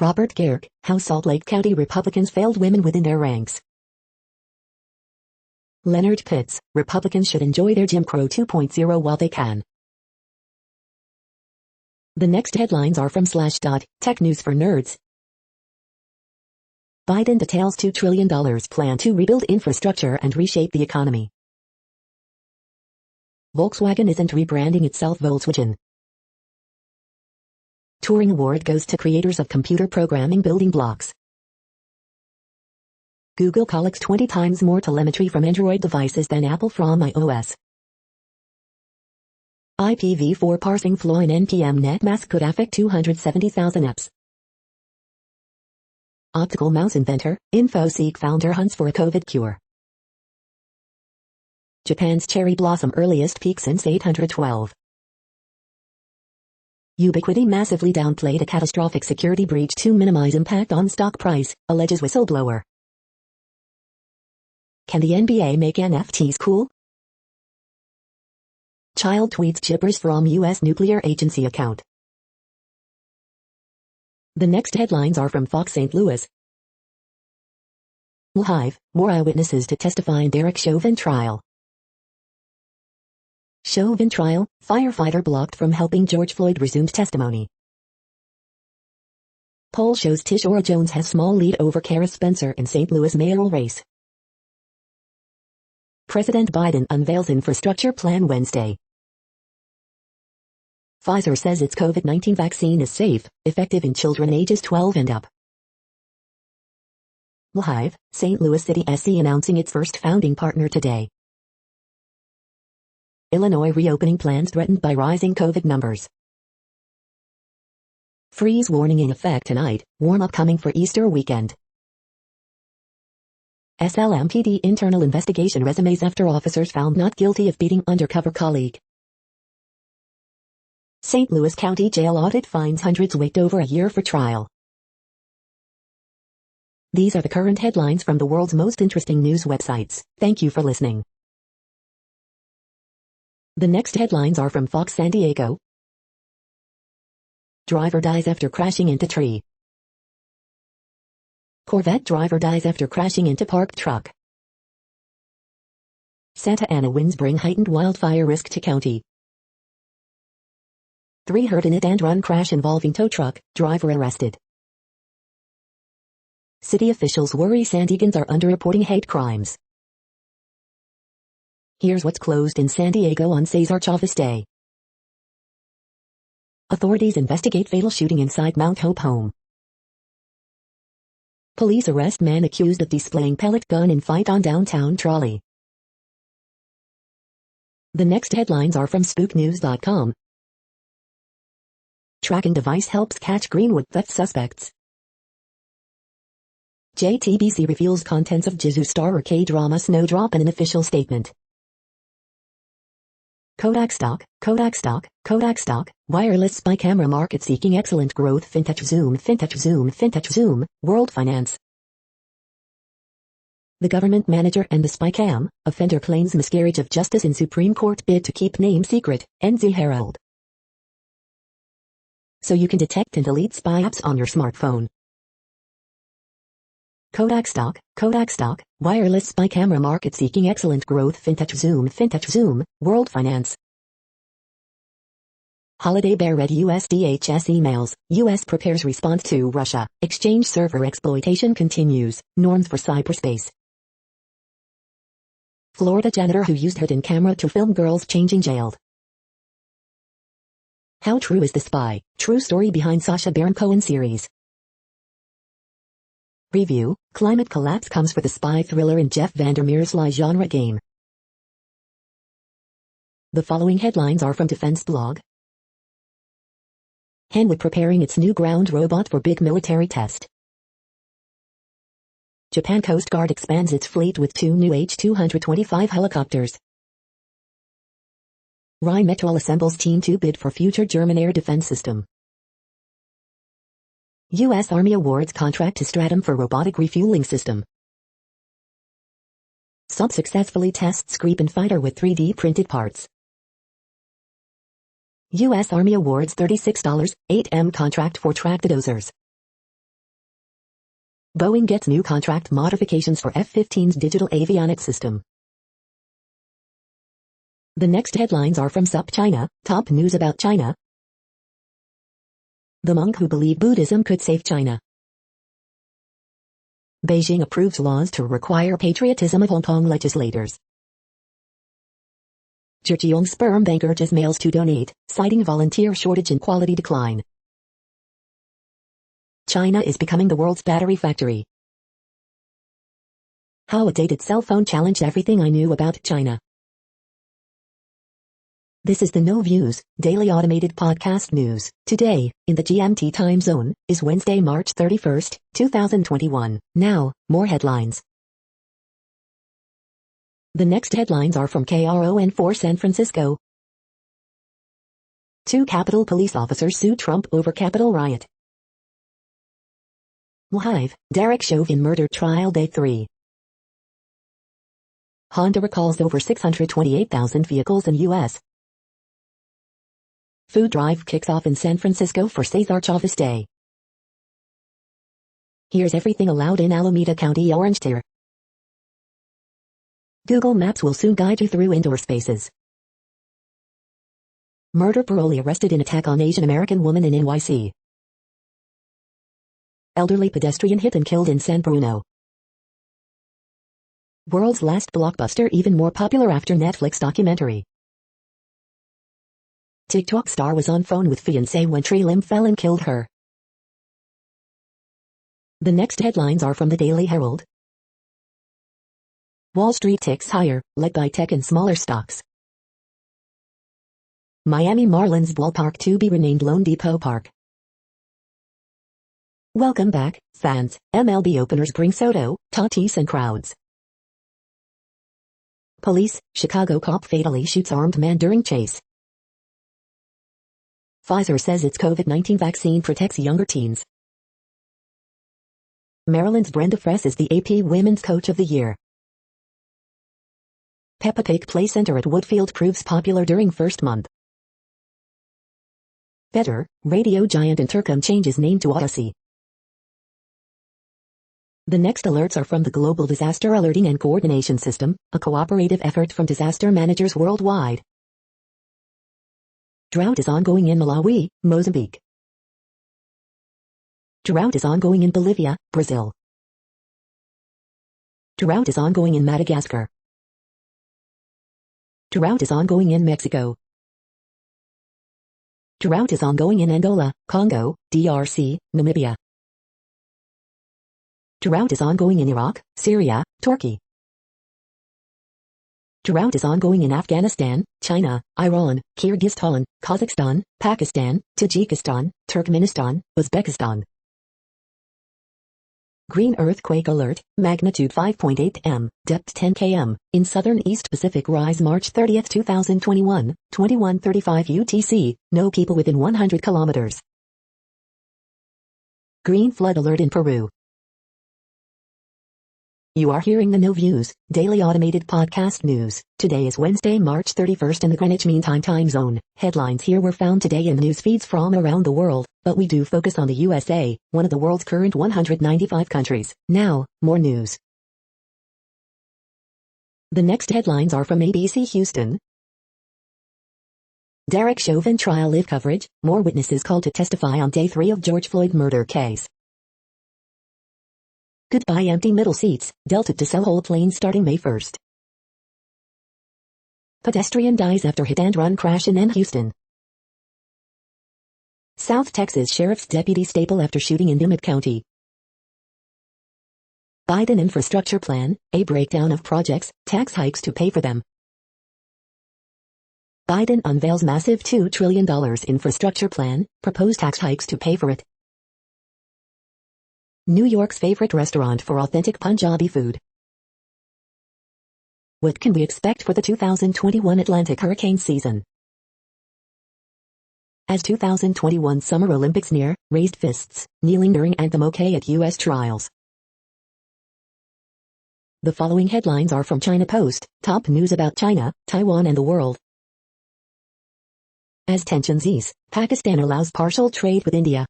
Robert Gehrke, how Salt Lake County Republicans failed women within their ranks. Leonard Pitts, Republicans should enjoy their Jim Crow 2.0 while they can. The next headlines are from Slashdot, Tech News for Nerds. Biden details $2 trillion plan to rebuild infrastructure and reshape the economy. Volkswagen isn't rebranding itself Volkswagen. Turing Award goes to creators of computer programming building blocks. Google collects 20 times more telemetry from Android devices than Apple from iOS. IPv4 parsing flaw in NPM NetMask could affect 270,000 apps. Optical mouse inventor, InfoSeek founder hunts for a COVID cure. Japan's cherry blossom earliest peak since 812. Ubiquiti massively downplayed a catastrophic security breach to minimize impact on stock price, alleges whistleblower. Can the NBA make NFTs cool? Child tweets gibberish from U.S. nuclear agency account. The next headlines are from Fox St. Louis. Live, more eyewitnesses to testify in Derek Chauvin trial. Chauvin trial, firefighter blocked from helping George Floyd resumed testimony. Poll shows Tishora Jones has small lead over Kara Spencer in St. Louis mayoral race. President Biden unveils infrastructure plan Wednesday. Pfizer says its COVID-19 vaccine is safe, effective in children ages 12 and up. Live, St. Louis City SC announcing its first founding partner today. Illinois reopening plans threatened by rising COVID numbers. Freeze warning in effect tonight, warm-up coming for Easter weekend. SLMPD internal investigation resumes after officers found not guilty of beating undercover colleague. St. Louis County Jail audit finds hundreds wait over a year for trial. These are the current headlines from the world's most interesting news websites. Thank you for listening. The next headlines are from Fox San Diego. Driver dies after crashing into tree. Corvette driver dies after crashing into parked truck. Santa Ana winds bring heightened wildfire risk to county. 3 hurt in hit-and-run crash involving tow truck, driver arrested. City officials worry San Diegans are underreporting hate crimes. Here's what's closed in San Diego on Cesar Chavez Day. Authorities investigate fatal shooting inside Mount Hope home. Police arrest man accused of displaying pellet gun in fight on downtown trolley. The next headlines are from spooknews.com. Tracking device helps catch Greenwood theft suspects. JTBC reveals contents of Jisoo Star K-drama Snowdrop in an official statement. Kodak stock, wireless spy camera market seeking excellent growth fintech zoom, world finance. The government manager and the spy cam, offender claims miscarriage of justice in Supreme Court bid to keep name secret, NZ Herald. So you can detect and delete spy apps on your smartphone. Kodak stock, wireless spy camera market seeking excellent growth fintech zoom, world finance. Holiday Bear read US DHS emails, US prepares response to Russia, exchange server exploitation continues, norms for cyberspace. Florida janitor who used hidden camera to film girls changing jailed. How true is the spy? True story behind Sacha Baron Cohen series. Review, climate collapse comes for the spy thriller in Jeff Vandermeer's Sly genre game. The following headlines are from Defense Blog. Hanwha preparing its new ground robot for big military test. Japan Coast Guard expands its fleet with 2 new H-225 helicopters. Rheinmetall assembles team to bid for future German air defense system. U.S. Army awards contract to Stratum for robotic refueling system. Saab successfully tests Gripen fighter with 3D printed parts. U.S. Army awards $36.8 contract for tracked dozers. Boeing gets new contract modifications for F-15's digital avionics system. The next headlines are from SupChina, top news about China. The monk who believed Buddhism could save China. Beijing approves laws to require patriotism of Hong Kong legislators. Zhejiang sperm bank urges males to donate, citing volunteer shortage and quality decline. China is becoming the world's battery factory. How a dated cell phone challenged everything I knew about China. This is the No Views, daily automated podcast news. Today, in the GMT time zone, is Wednesday, March 31st, 2021. Now, more headlines. The next headlines are from KRON4 San Francisco. Two Capitol police officers sue Trump over Capitol riot. Live, Derek Chauvin murder trial day 3. Honda recalls over 628,000 vehicles in U.S. Food drive kicks off in San Francisco for Cesar Chavez Day. Here's everything allowed in Alameda County, Orange Tier. Google Maps will soon guide you through indoor spaces. Murder parolee arrested in attack on Asian American woman in NYC. Elderly pedestrian hit and killed in San Bruno. World's last blockbuster even more popular after Netflix documentary. TikTok star was on phone with fiancé when tree limb fell and killed her. The next headlines are from the Daily Herald. Wall Street ticks higher, led by tech and smaller stocks. Miami Marlins ballpark to be renamed Lone Depot Park. Welcome back, fans. MLB openers bring Soto, Tatis and crowds. Police, Chicago cop fatally shoots armed man during chase. Pfizer says its COVID-19 vaccine protects younger teens. Maryland's Brenda Fress is the AP Women's Coach of the Year. Peppa Pig Play Center at Woodfield proves popular during first month. Better, radio giant Intercom changes name to Odyssey. The next alerts are from the Global Disaster Alerting and Coordination System, a cooperative effort from disaster managers worldwide. Drought is ongoing in Malawi, Mozambique. Drought is ongoing in Bolivia, Brazil. Drought is ongoing in Madagascar. Drought is ongoing in Mexico. Drought is ongoing in Angola, Congo, DRC, Namibia. Drought is ongoing in Iraq, Syria, Turkey. Drought is ongoing in Afghanistan, China, Iran, Kyrgyzstan, Kazakhstan, Pakistan, Tajikistan, Turkmenistan, Uzbekistan. Green earthquake alert, magnitude 5.8 m, depth 10 km, in southern East Pacific rise March 30, 2021, 21:35 UTC, no people within 100 kilometers. Green flood alert in Peru. You are hearing the No Views, daily automated podcast news. Today is Wednesday, March 31st in the Greenwich Mean Time time zone. Headlines here were found today in news feeds from around the world, but we do focus on the USA, one of the world's current 195 countries. Now, more news. The next headlines are from ABC Houston. Derek Chauvin trial live coverage, more witnesses called to testify on day 3 of George Floyd murder case. Goodbye empty middle seats, Delta to sell whole plane starting May 1st. Pedestrian dies after hit-and-run crash in Houston. South Texas Sheriff's deputy staple after shooting in Dimmitt County. Biden infrastructure plan, a breakdown of projects, tax hikes to pay for them. Biden unveils massive $2 trillion infrastructure plan, proposed tax hikes to pay for it. New York's favorite restaurant for authentic Punjabi food. What can we expect for the 2021 Atlantic hurricane season? As 2021 Summer Olympics near, raised fists, kneeling during anthem OK at U.S. trials. The following headlines are from China Post, top news about China, Taiwan and the world. As tensions ease, Pakistan allows partial trade with India.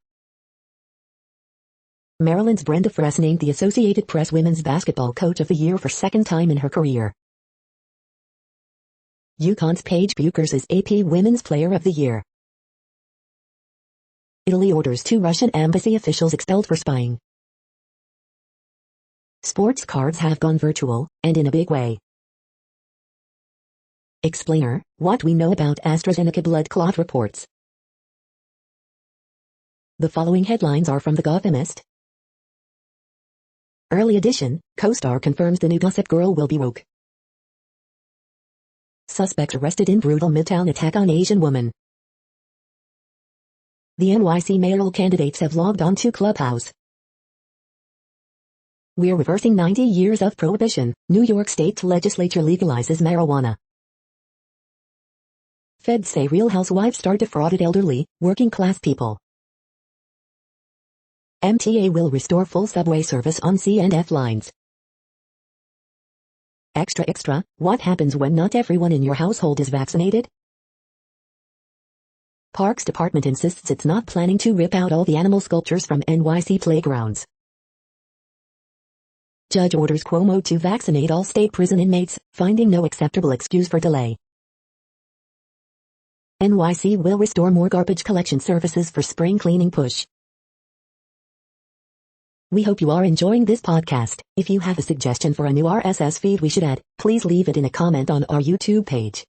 Maryland's Brenda Fress named the Associated Press Women's Basketball Coach of the Year for second time in her career. UConn's Paige Buchers is AP Women's Player of the Year. Italy orders 2 Russian embassy officials expelled for spying. Sports cards have gone virtual, and in a big way. Explainer, what we know about AstraZeneca blood clot reports. The following headlines are from The Gothamist. Early edition, co-star confirms the new Gossip Girl will be woke. Suspect arrested in brutal Midtown attack on Asian woman. The NYC mayoral candidates have logged on to Clubhouse. We're reversing 90 years of prohibition. New York State legislature legalizes marijuana. Feds say Real Housewives star defrauded elderly, working-class people. MTA will restore full subway service on C and F lines. Extra extra, what happens when not everyone in your household is vaccinated? Parks Department insists it's not planning to rip out all the animal sculptures from NYC playgrounds. Judge orders Cuomo to vaccinate all state prison inmates, finding no acceptable excuse for delay. NYC will restore more garbage collection services for spring cleaning push. We hope you are enjoying this podcast. If you have a suggestion for a new RSS feed we should add, please leave it in a comment on our YouTube page.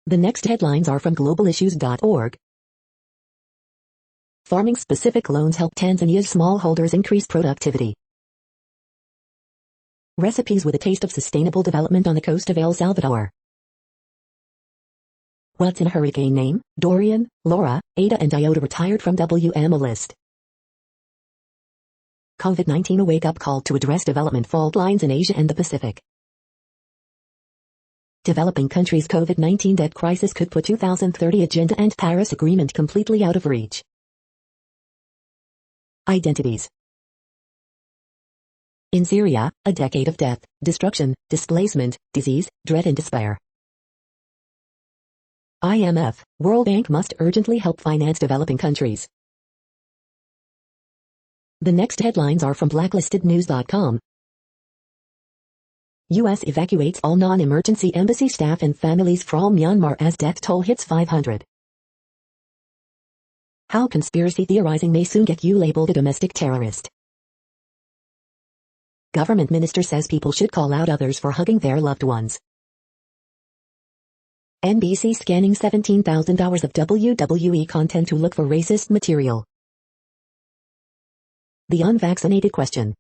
The next headlines are from globalissues.org. Farming-specific loans help Tanzania's smallholders increase productivity. Recipes with a taste of sustainable development on the coast of El Salvador. What's in a hurricane name? Dorian, Laura, Ada and Iota retired from WMO list. COVID-19 a wake-up call to address development fault lines in Asia and the Pacific. Developing countries' COVID-19 debt crisis could put 2030 agenda and Paris Agreement completely out of reach. Identities. In Syria, a decade of death, destruction, displacement, disease, dread and despair. IMF, World Bank must urgently help finance developing countries. The next headlines are from blacklistednews.com. U.S. evacuates all non-emergency embassy staff and families from Myanmar as death toll hits 500. How conspiracy theorizing may soon get you labeled a domestic terrorist. Government minister says people should call out others for hugging their loved ones. NBC scanning 17,000 hours of WWE content to look for racist material. The unvaccinated question.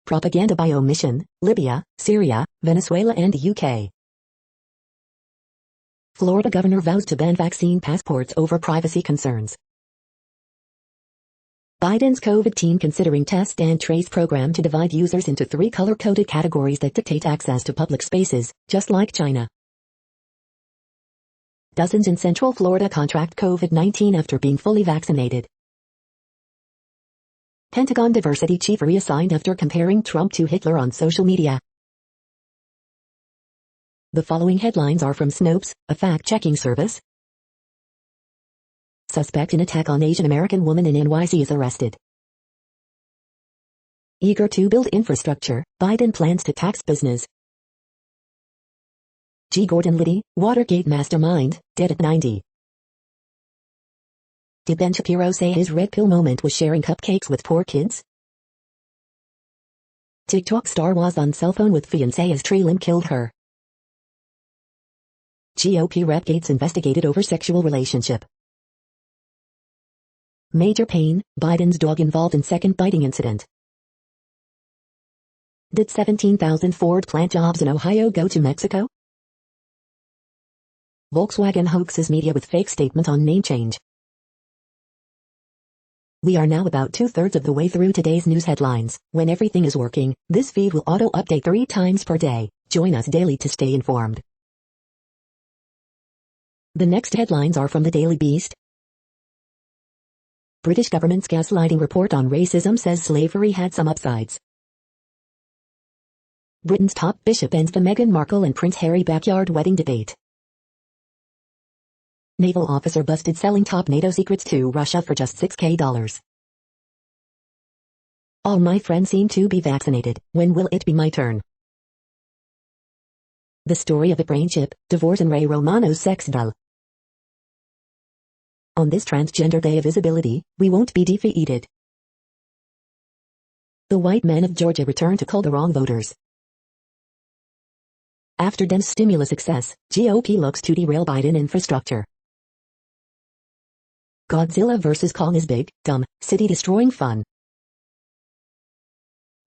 Propaganda by omission, Libya, Syria, Venezuela and the UK. Florida governor vows to ban vaccine passports over privacy concerns. Biden's COVID team considering test and trace program to divide users into 3 color-coded categories that dictate access to public spaces, just like China. Dozens in Central Florida contract COVID-19 after being fully vaccinated. Pentagon diversity chief reassigned after comparing Trump to Hitler on social media. The following headlines are from Snopes, a fact-checking service. Suspect in attack on Asian American woman in NYC is arrested. Eager to build infrastructure, Biden plans to tax business. G. Gordon Liddy, Watergate mastermind, dead at 90. Did Ben Shapiro say his red pill moment was sharing cupcakes with poor kids? TikTok star was on cell phone with fiancé as tree limb killed her. GOP rep Gates investigated over sexual relationship. Major pain, Biden's dog involved in second biting incident. Did 17,000 Ford plant jobs in Ohio go to Mexico? Volkswagen hoaxes media with fake statement on name change. We are now about 2/3 of the way through today's news headlines. When everything is working, this feed will auto-update 3 times per day. Join us daily to stay informed. The next headlines are from the Daily Beast. British government's gaslighting report on racism says slavery had some upsides. Britain's top bishop ends the Meghan Markle and Prince Harry backyard wedding debate. Naval officer busted selling top NATO secrets to Russia for just $6,000. All my friends seem to be vaccinated. When will it be my turn? The story of a brain chip, divorce and Ray Romano's sex doll. On this Transgender Day of Visibility, we won't be defeated. The white men of Georgia return to call the wrong voters. After Dems' stimulus success, GOP looks to derail Biden infrastructure. Godzilla vs. Kong is big, dumb, city-destroying fun.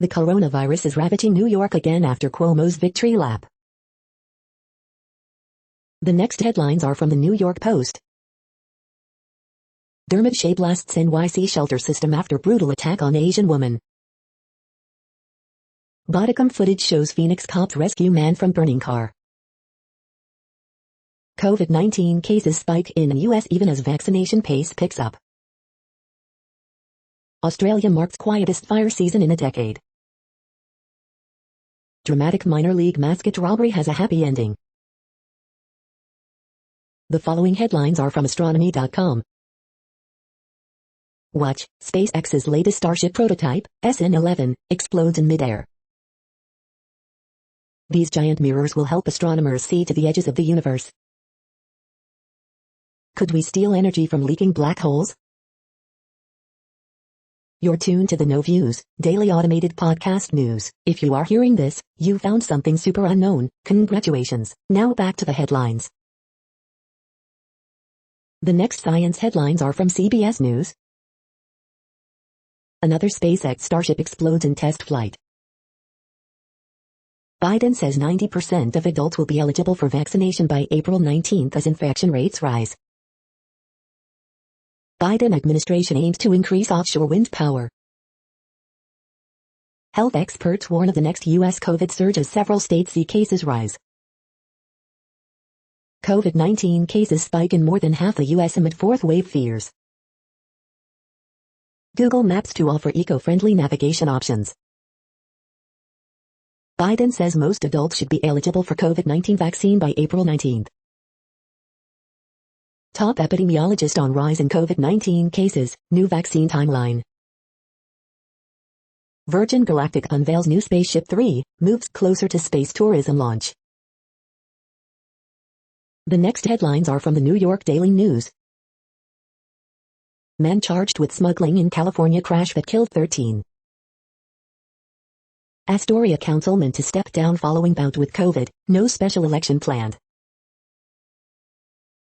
The coronavirus is ravaging New York again after Cuomo's victory lap. The next headlines are from the New York Post. Dermot Shea blasts NYC shelter system after brutal attack on Asian woman. Bodycam footage shows Phoenix cops rescue man from burning car. COVID-19 cases spike in the US even as vaccination pace picks up. Australia marks quietest fire season in a decade. Dramatic minor league mascot robbery has a happy ending. The following headlines are from astronomy.com. Watch, SpaceX's latest Starship prototype, SN11, explodes in midair. These giant mirrors will help astronomers see to the edges of the universe. Could we steal energy from leaking black holes? You're tuned to the No Views, daily automated podcast news. If you are hearing this, you found something super unknown. Congratulations. Now back to the headlines. The next science headlines are from CBS News. Another SpaceX Starship explodes in test flight. Biden says 90% of adults will be eligible for vaccination by April 19 as infection rates rise. Biden administration aims to increase offshore wind power. Health experts warn of the next U.S. COVID surge as several states see cases rise. COVID-19 cases spike in more than half the U.S. amid fourth wave fears. Google Maps to offer eco-friendly navigation options. Biden says most adults should be eligible for COVID-19 vaccine by April 19. Top epidemiologist on rise in COVID-19 cases, new vaccine timeline. Virgin Galactic unveils new Spaceship 3, moves closer to space tourism launch. The next headlines are from the New York Daily News. Man charged with smuggling in California crash that killed 13. Astoria councilman to step down following bout with COVID, no special election planned.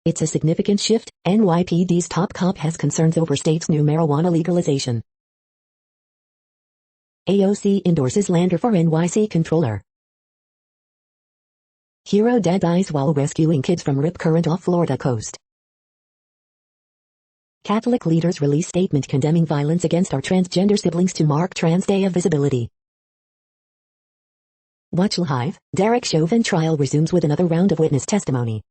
It's a significant shift. NYPD's top cop has concerns over state's new marijuana legalization. AOC endorses lander for NYC controller. Hero dead dies while rescuing kids from rip current off Florida coast. Catholic leaders release statement condemning violence against our transgender siblings to mark Trans Day of Visibility. Watch live, Derek Chauvin trial resumes with another round of witness testimony.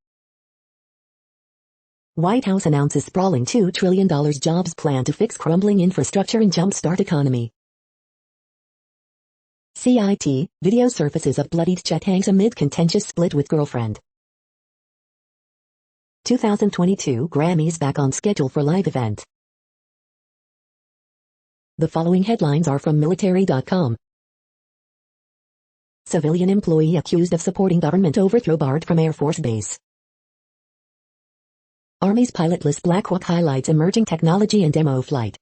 White House announces sprawling $2 trillion jobs plan to fix crumbling infrastructure and jumpstart economy. CIT, video surfaces of bloodied Chet hangs amid contentious split with girlfriend. 2022 Grammys back on schedule for live event. The following headlines are from military.com. Civilian employee accused of supporting government overthrow barred from Air Force Base. Army's pilotless Black Hawk highlights emerging technology and demo flight.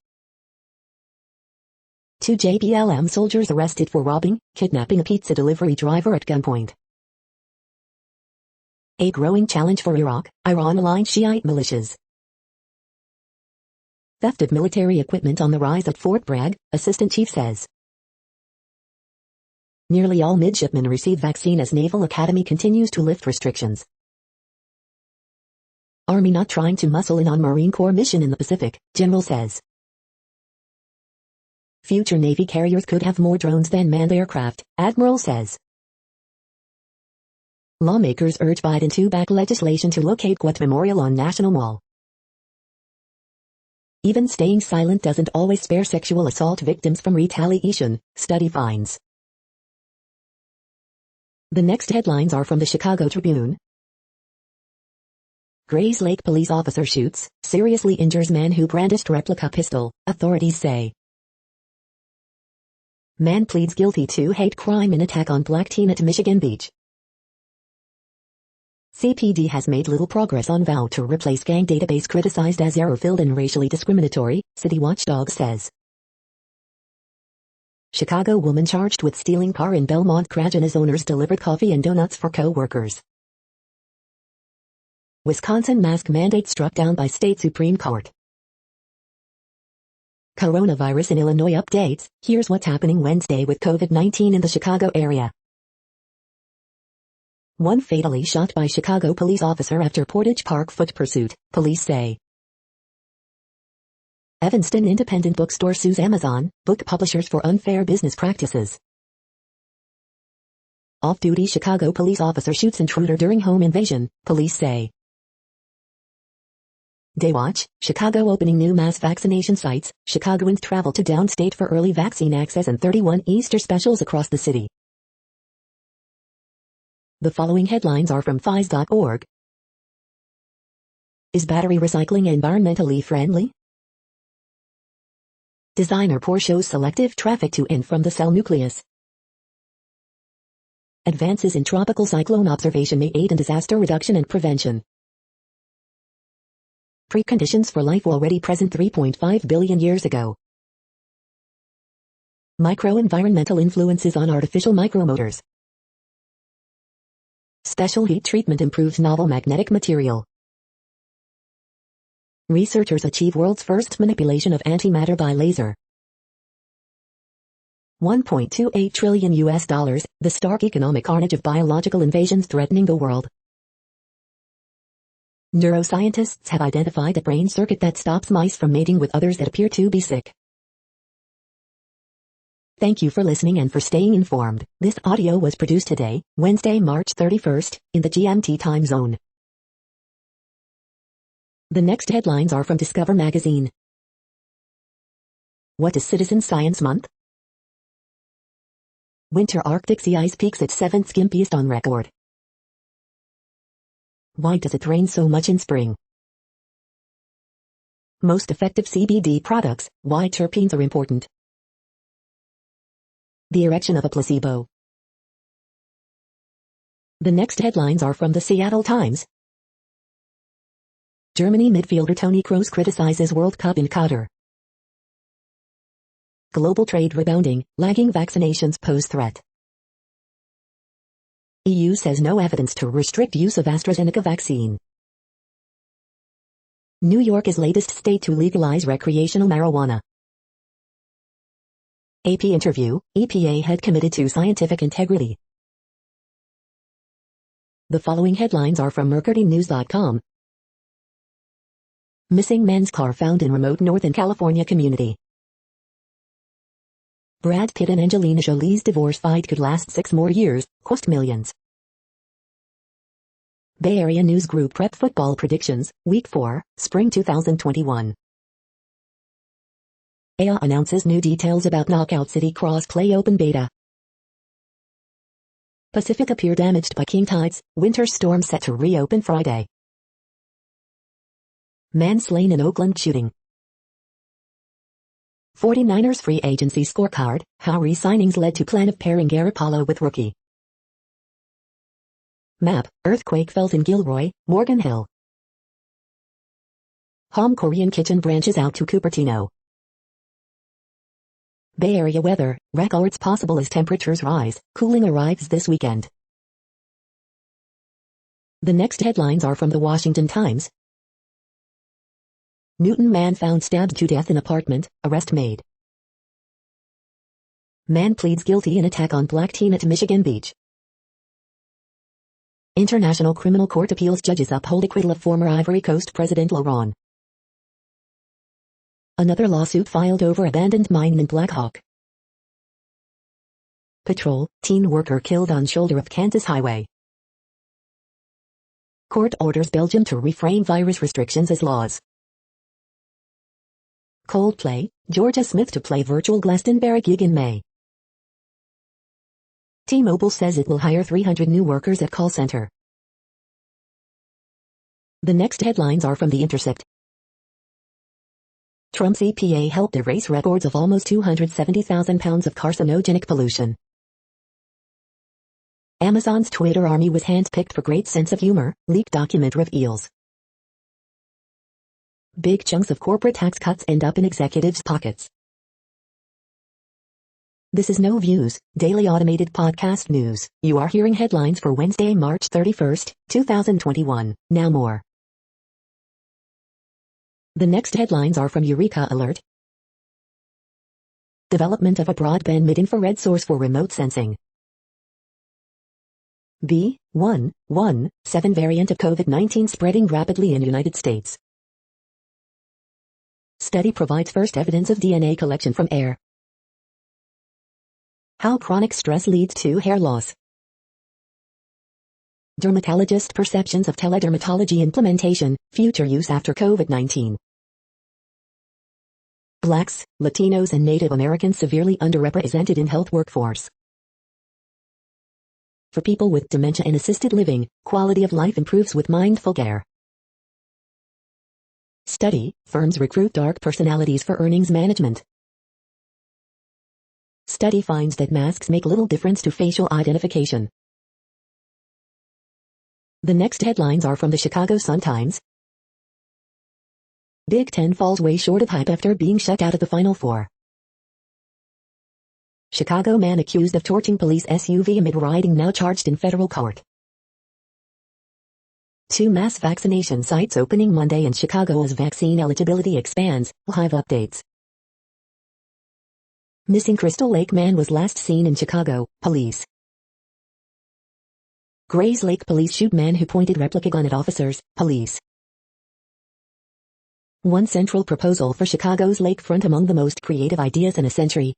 2 JBLM soldiers arrested for robbing, kidnapping a pizza delivery driver at gunpoint. A growing challenge for Iraq, Iran-aligned Shiite militias. Theft of military equipment on the rise at Fort Bragg, Assistant Chief says. Nearly all midshipmen receive vaccine as Naval Academy continues to lift restrictions. Army not trying to muscle in on Marine Corps mission in the Pacific, General says. Future Navy carriers could have more drones than manned aircraft, Admiral says. Lawmakers urge Biden to back legislation to locate Gwet Memorial on National Mall. Even staying silent doesn't always spare sexual assault victims from retaliation, study finds. The next headlines are from the Chicago Tribune. Grays Lake police officer shoots, seriously injures man who brandished replica pistol, authorities say. Man pleads guilty to hate crime in attack on black teen at Michigan Beach. CPD has made little progress on vow to replace gang database criticized as error-filled and racially discriminatory, city watchdog says. Chicago woman charged with stealing car in Belmont Cragen as owners delivered coffee and donuts for co-workers. Wisconsin mask mandate struck down by state Supreme Court. Coronavirus in Illinois updates, here's what's happening Wednesday with COVID-19 in the Chicago area. 1 fatally shot by Chicago police officer after Portage Park foot pursuit, police say. Evanston Independent Bookstore sues Amazon, book publishers for unfair business practices. Off-duty Chicago police officer shoots intruder during home invasion, police say. Daywatch, Chicago opening new mass vaccination sites, Chicagoans travel to downstate for early vaccine access and 31 Easter specials across the city. The following headlines are from phys.org. Is battery recycling environmentally friendly? Designer pore shows selective traffic to and from the cell nucleus. Advances in tropical cyclone observation may aid in disaster reduction and prevention. Preconditions for life already present 3.5 billion years ago. Micro-environmental influences on artificial micromotors. Special heat treatment improves novel magnetic material. Researchers achieve world's first manipulation of antimatter by laser. 1.28 trillion US dollars, the stark economic carnage of biological invasions threatening the world. Neuroscientists have identified a brain circuit that stops mice from mating with others that appear to be sick. Thank you for listening and for staying informed. This audio was produced today, Wednesday, March 31st, in the GMT time zone. The next headlines are from Discover magazine. What is Citizen Science Month? Winter Arctic sea ice peaks at 7th skimpiest on record. Why does it rain so much in spring? Most effective CBD products, why terpenes are important. The erection of a placebo. The next headlines are from the Seattle Times. Germany midfielder Toni Kroos criticizes World Cup in Qatar. Global trade rebounding, lagging vaccinations pose threat. EU says no evidence to restrict use of AstraZeneca vaccine. New York is latest state to legalize recreational marijuana. AP interview, EPA head committed to scientific integrity. The following headlines are from MercuryNews.com. Missing man's car found in remote Northern California community. Brad Pitt and Angelina Jolie's divorce fight could last 6 more years, cost millions. Bay Area News Group Prep Football Predictions, Week 4, Spring 2021. EA announces new details about Knockout City cross-play open beta. Pacifica Pier damaged by king tides, winter storm set to reopen Friday. Man slain in Oakland shooting. 49ers free agency scorecard, how re-signings led to plan of pairing Garoppolo with rookie. Map, earthquake felt in Gilroy, Morgan Hill. Home Korean kitchen branches out to Cupertino. Bay Area weather, records possible as temperatures rise, cooling arrives this weekend. The next headlines are from the Washington Times. Newton man found stabbed to death in apartment, arrest made. Man pleads guilty in attack on black teen at Michigan Beach. International Criminal Court appeals judges uphold acquittal of former Ivory Coast President Laurent. Another lawsuit filed over abandoned mine in Black Hawk. Patrol, teen worker killed on shoulder of Kansas highway. Court orders Belgium to reframe virus restrictions as laws. Coldplay, Georgia Smith to play virtual Glastonbury gig in May. T-Mobile says it will hire 300 new workers at call center. The next headlines are from The Intercept. Trump's EPA helped erase records of almost 270,000 pounds of carcinogenic pollution. Amazon's Twitter army was handpicked for great sense of humor, leaked document reveals. Big chunks of corporate tax cuts end up in executives' pockets. This is No Views, daily automated podcast news. You are hearing headlines for Wednesday, March 31st, 2021. Now more. The next headlines are from Eureka Alert. Development of a broadband mid-infrared source for remote sensing. B.1.1.7 variant of COVID-19 spreading rapidly in United States. Study provides first evidence of DNA collection from air. How chronic stress leads to hair loss. Dermatologist perceptions of teledermatology implementation, future use after COVID-19. Blacks, Latinos and Native Americans severely underrepresented in health workforce. For people with dementia and assisted living, quality of life improves with mindful care. Study, firms recruit dark personalities for earnings management. Study finds that masks make little difference to facial identification. The next headlines are from the Chicago Sun-Times. Big Ten falls way short of hype after being shut out of the Final Four. Chicago man accused of torching police SUV amid rioting now charged in federal court. 2 mass vaccination sites opening Monday in Chicago as vaccine eligibility expands, Hive updates. Missing Crystal Lake man was last seen in Chicago, police. Grays Lake police shoot man who pointed replica gun at officers, police. One central proposal for Chicago's lakefront among the most creative ideas in a century.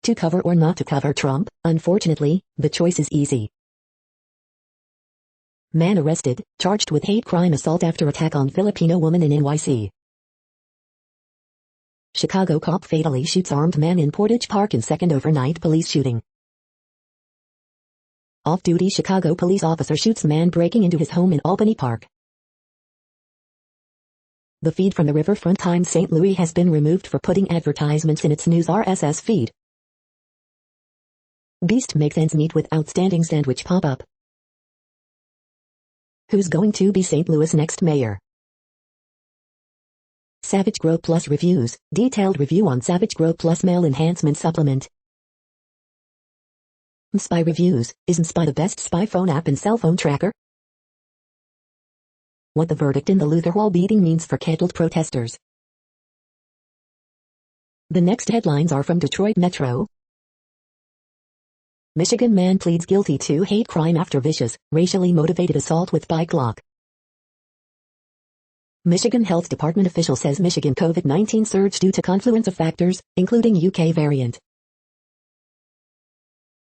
To cover or not to cover Trump, unfortunately, the choice is easy. Man arrested, charged with hate crime assault after attack on Filipino woman in NYC. Chicago cop fatally shoots armed man in Portage Park in second overnight police shooting. Off-duty Chicago police officer shoots man breaking into his home in Albany Park. The feed from the Riverfront Times St. Louis has been removed for putting advertisements in its news RSS feed. Beast makes ends meet with outstanding sandwich pop-up. Who's going to be St. Louis' next mayor? Savage Grow Plus reviews, detailed review on Savage Grow Plus male enhancement supplement. Spy reviews, is Spy the best spy phone app and cell phone tracker? What the verdict in the Luther Hall beating means for kettled protesters. The next headlines are from Detroit Metro. Michigan man pleads guilty to hate crime after vicious, racially motivated assault with bike lock. Michigan Health Department official says Michigan COVID-19 surge due to confluence of factors, including UK variant.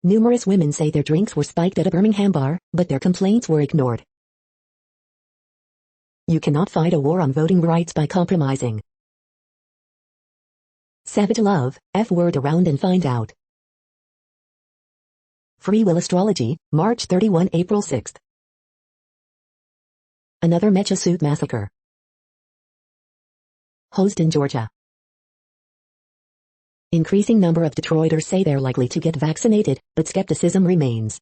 Numerous women say their drinks were spiked at a Birmingham bar, but their complaints were ignored. You cannot fight a war on voting rights by compromising. Savage love, F-word around and find out. Free Will Astrology, March 31 April 6. Another Mecha Suit massacre. Host in Georgia. Increasing number of Detroiters say they're likely to get vaccinated, but skepticism remains.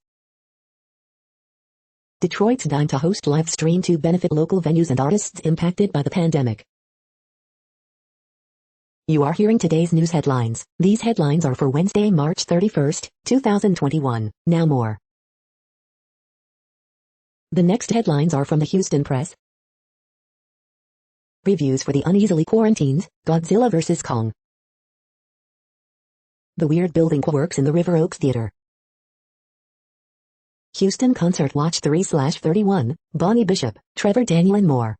Detroit's dime to host live stream to benefit local venues and artists impacted by the pandemic. You are hearing today's news headlines. These headlines are for Wednesday, March 31st, 2021. Now more. The next headlines are from the Houston Press. Reviews for the uneasily quarantined, Godzilla vs. Kong. The weird building works in the River Oaks Theater. Houston Concert Watch 3/31, Bonnie Bishop, Trevor Daniel and more.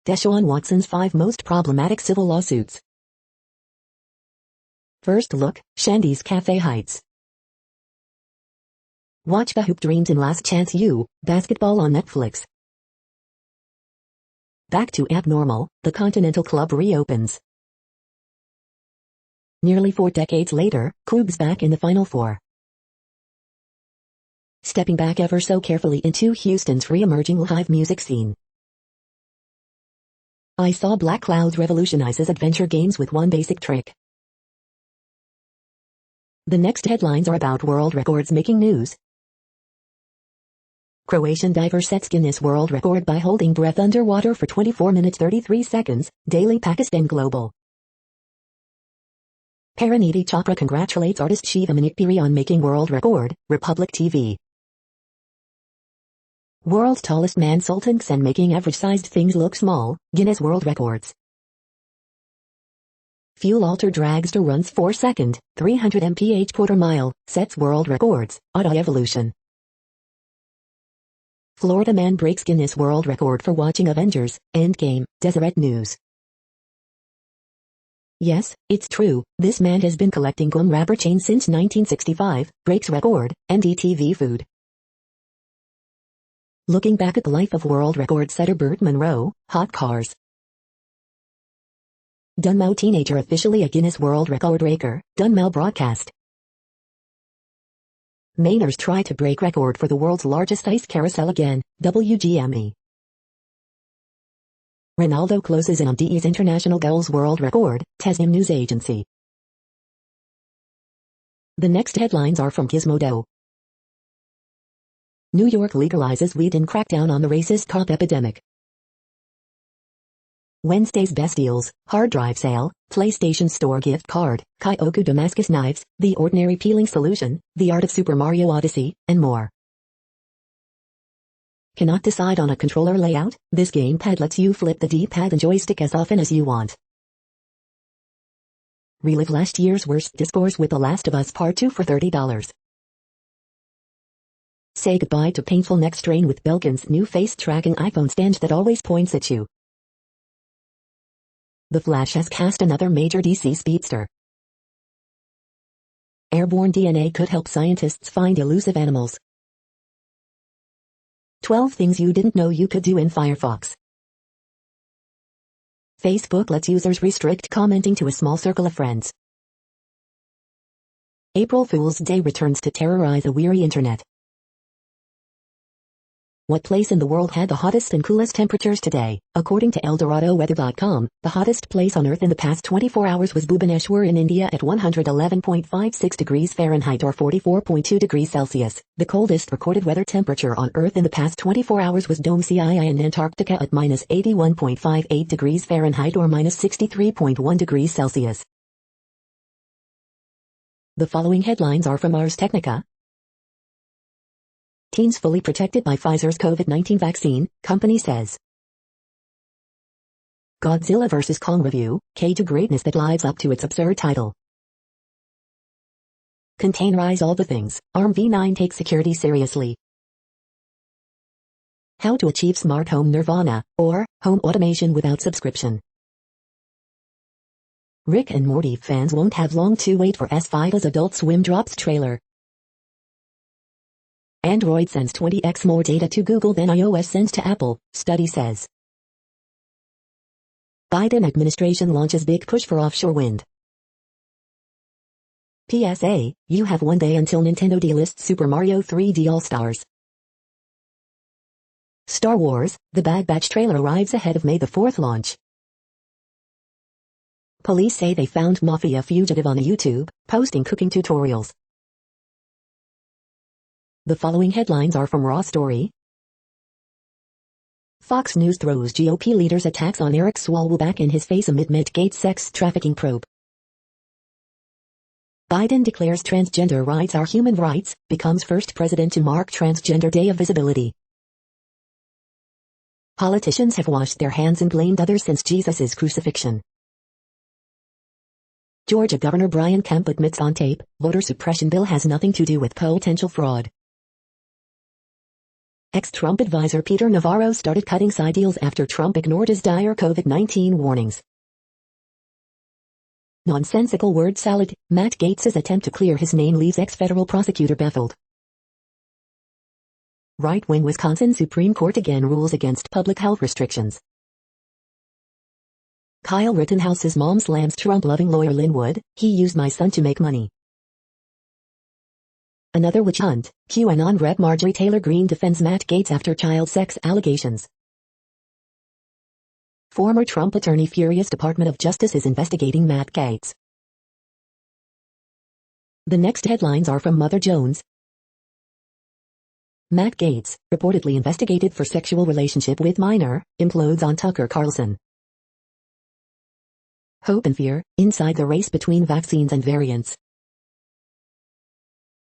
Deshaun Watson's 5 most problematic civil lawsuits. First look, Shandy's Cafe Heights. Watch the Hoop Dreams in Last Chance U, basketball on Netflix. Back to Abnormal, the Continental Club reopens. Nearly 4 decades later, Cougs back in the Final Four. Stepping back ever so carefully into Houston's re-emerging live music scene. I saw Black Cloud revolutionizes adventure games with one basic trick. The next headlines are about world records making news. Croatian diver sets Guinness World Record by holding breath underwater for 24 minutes 33 seconds, Daily Pakistan Global. Pariniti Chopra congratulates artist Shiva Manikpuri on making world record, Republic TV. World's tallest man Sultan Sen making average-sized things look small, Guinness World Records. Fuel alter dragster runs 4 second, 300 mph quarter mile, sets world records, Auto Evolution. Florida man breaks Guinness World Record for watching Avengers, Endgame, Deseret News. Yes, it's true, this man has been collecting gum wrapper chains since 1965, breaks record, NDTV food. Looking back at the life of world record setter Burt Munro, hot cars. Dunmow teenager officially a Guinness World Record breaker, Dunmow broadcast. Mainers try to break record for the world's largest ice carousel again, WGME. Ronaldo closes in on DE's international goals world record, Tasnim news agency. The next headlines are from Gizmodo. New York legalizes weed in crackdown on the racist cop epidemic. Wednesday's best deals, hard drive sale, PlayStation Store gift card, Kyoku Damascus knives, The Ordinary Peeling Solution, The Art of Super Mario Odyssey, and more. Cannot decide on a controller layout? This gamepad lets you flip the D-pad and joystick as often as you want. Relive last year's worst discourse with The Last of Us Part 2 for $30. Say goodbye to painful neck strain with Belkin's new face-tracking iPhone stand that always points at you. The Flash has cast another major DC speedster. Airborne DNA could help scientists find elusive animals. 12 things you didn't know you could do in Firefox. Facebook lets users restrict commenting to a small circle of friends. April Fool's Day returns to terrorize a weary internet. What place in the world had the hottest and coolest temperatures today? According to ElDoradoWeather.com, the hottest place on Earth in the past 24 hours was Bhubaneswar in India at 111.56 degrees Fahrenheit or 44.2 degrees Celsius. The coldest recorded weather temperature on Earth in the past 24 hours was Dome Cii in Antarctica at minus 81.58 degrees Fahrenheit or minus 63.1 degrees Celsius. The following headlines are from Ars Technica. Teens fully protected by Pfizer's COVID-19 vaccine, company says. Godzilla vs. Kong review, Cage of Greatness that lives up to its absurd title. Containerize all the things, ARM v9 takes security seriously. How to achieve smart home nirvana, or home automation without subscription. Rick and Morty fans won't have long to wait for S5 as Adult Swim drops trailer. Android sends 20x more data to Google than iOS sends to Apple, study says. Biden administration launches big push for offshore wind. PSA, you have one day until Nintendo delists Super Mario 3D All-Stars. Star Wars, The Bad Batch trailer arrives ahead of May the 4th launch. Police say they found Mafia fugitive on YouTube, posting cooking tutorials. The following headlines are from Raw Story. Fox News throws GOP leader's attacks on Eric Swalwell back in his face amid Medgate sex trafficking probe. Biden declares transgender rights are human rights, becomes first president to mark Transgender Day of Visibility. Politicians have washed their hands and blamed others since Jesus' crucifixion. Georgia Governor Brian Kemp admits on tape, voter suppression bill has nothing to do with potential fraud. Ex-Trump advisor Peter Navarro started cutting side deals after Trump ignored his dire COVID-19 warnings. Nonsensical word salad, Matt Gaetz's attempt to clear his name leaves ex-federal prosecutor baffled. Right-wing Wisconsin Supreme Court again rules against public health restrictions. Kyle Rittenhouse's mom slams Trump-loving lawyer Lin Wood, he used my son to make money. Another witch hunt, QAnon rep Marjorie Taylor Greene defends Matt Gaetz after child sex allegations. Former Trump attorney furious Department of Justice is investigating Matt Gaetz. The next headlines are from Mother Jones. Matt Gaetz, reportedly investigated for sexual relationship with minor, implodes on Tucker Carlson. Hope and fear, inside the race between vaccines and variants.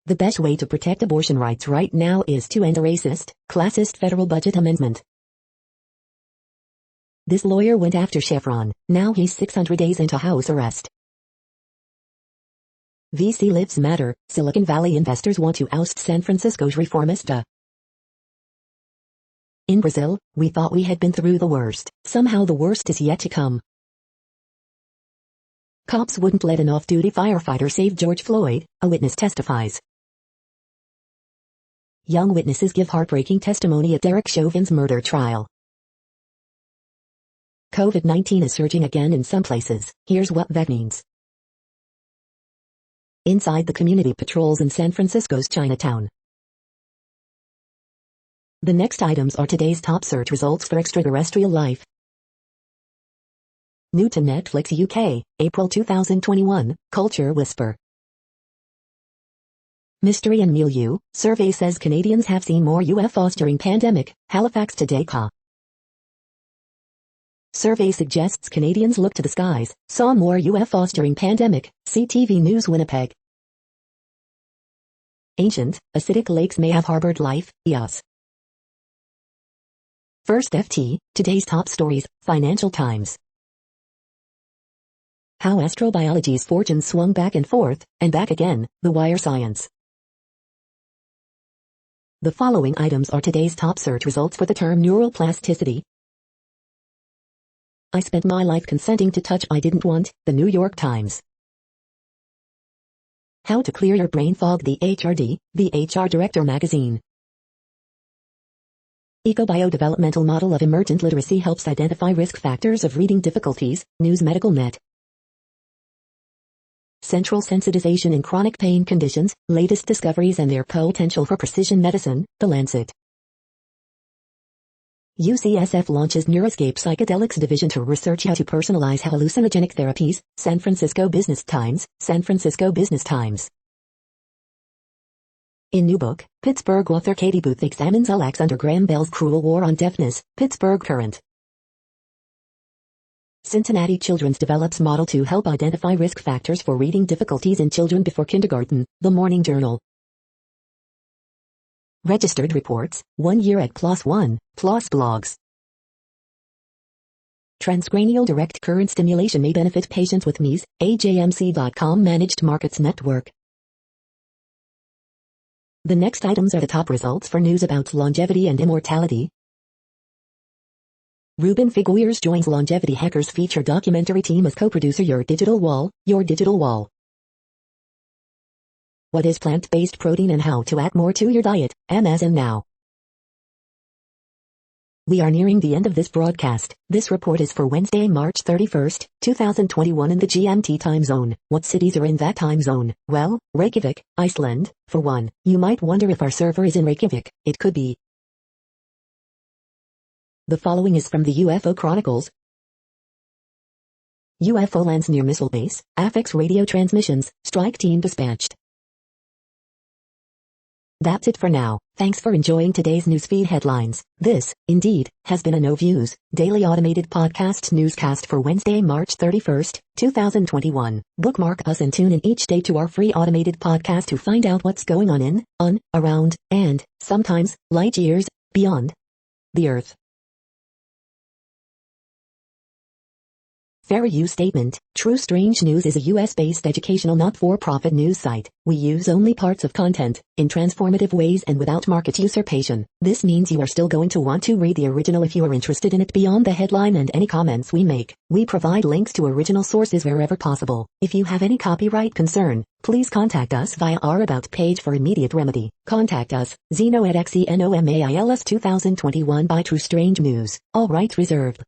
The best way to protect abortion rights right now is to end a racist, classist federal budget amendment. This lawyer went after Chevron, now he's 600 days into house arrest. VC Lives Matter, Silicon Valley investors want to oust San Francisco's reformista. In Brazil, we thought we had been through the worst, somehow the worst is yet to come. Cops wouldn't let an off-duty firefighter save George Floyd, a witness testifies. Young witnesses give heartbreaking testimony at Derek Chauvin's murder trial. COVID-19 is surging again in some places. Here's what that means. Inside the community patrols in San Francisco's Chinatown. The next items are today's top search results for extraterrestrial life. New to Netflix UK, April 2021, Culture Whisper. Mystery and Milieu, survey says Canadians have seen more UFOs during pandemic, Halifax Today Ca. Survey suggests Canadians look to the skies, saw more UFOs during pandemic, CTV News Winnipeg. Ancient, acidic lakes may have harbored life, yes. First FT, today's top stories, Financial Times. How astrobiology's fortune swung back and forth, and back again, The Wire Science. The following items are today's top search results for the term neural plasticity. I spent my life consenting to touch I didn't want, The New York Times. How to clear your brain fog, the HRD, the HR Director magazine. Eco-biodevelopmental model of emergent literacy helps identify risk factors of reading difficulties, News Medical Net. Central sensitization in chronic pain conditions, latest discoveries and their potential for precision medicine, The Lancet. UCSF launches Neuroscape Psychedelics Division to research how to personalize hallucinogenic therapies, San Francisco Business Times, San Francisco Business Times. In new book, Pittsburgh author Katie Booth examines Alex under Graham Bell's cruel war on deafness, Pittsburgh Current. Cincinnati Children's develops model to help identify risk factors for reading difficulties in children before kindergarten, The Morning Journal. Registered reports, 1 year at +1, PLOS blogs. Transcranial direct current stimulation may benefit patients with MES, AJMC.com Managed Markets Network. The next items are the top results for news about longevity and immortality. Ruben Figueres joins Longevity Hackers feature documentary team as co-producer Your Digital Wall, Your Digital Wall. What is plant-based protein and how to add more to your diet, Amazon Now. We are nearing the end of this broadcast. This report is for Wednesday, March 31st, 2021 in the GMT time zone. What cities are in that time zone? Well, Reykjavik, Iceland, for one. You might wonder if our server is in Reykjavik. It could be. The following is from the UFO Chronicles. UFO lands near missile base, affects radio transmissions, strike team dispatched. That's it for now. Thanks for enjoying today's newsfeed headlines. This, indeed, has been a No Views, daily automated podcast newscast for Wednesday, March 31st, 2021. Bookmark us and tune in each day to our free automated podcast to find out what's going on, around, and, sometimes, light years, beyond the Earth. Fair use statement. True Strange News is a US-based educational not-for-profit news site. We use only parts of content, in transformative ways and without market usurpation. This means you are still going to want to read the original if you are interested in it beyond the headline and any comments we make. We provide links to original sources wherever possible. If you have any copyright concern, please contact us via our About page for immediate remedy. Contact us, Zeno at XENOMAILS 2021 by True Strange News. All rights reserved.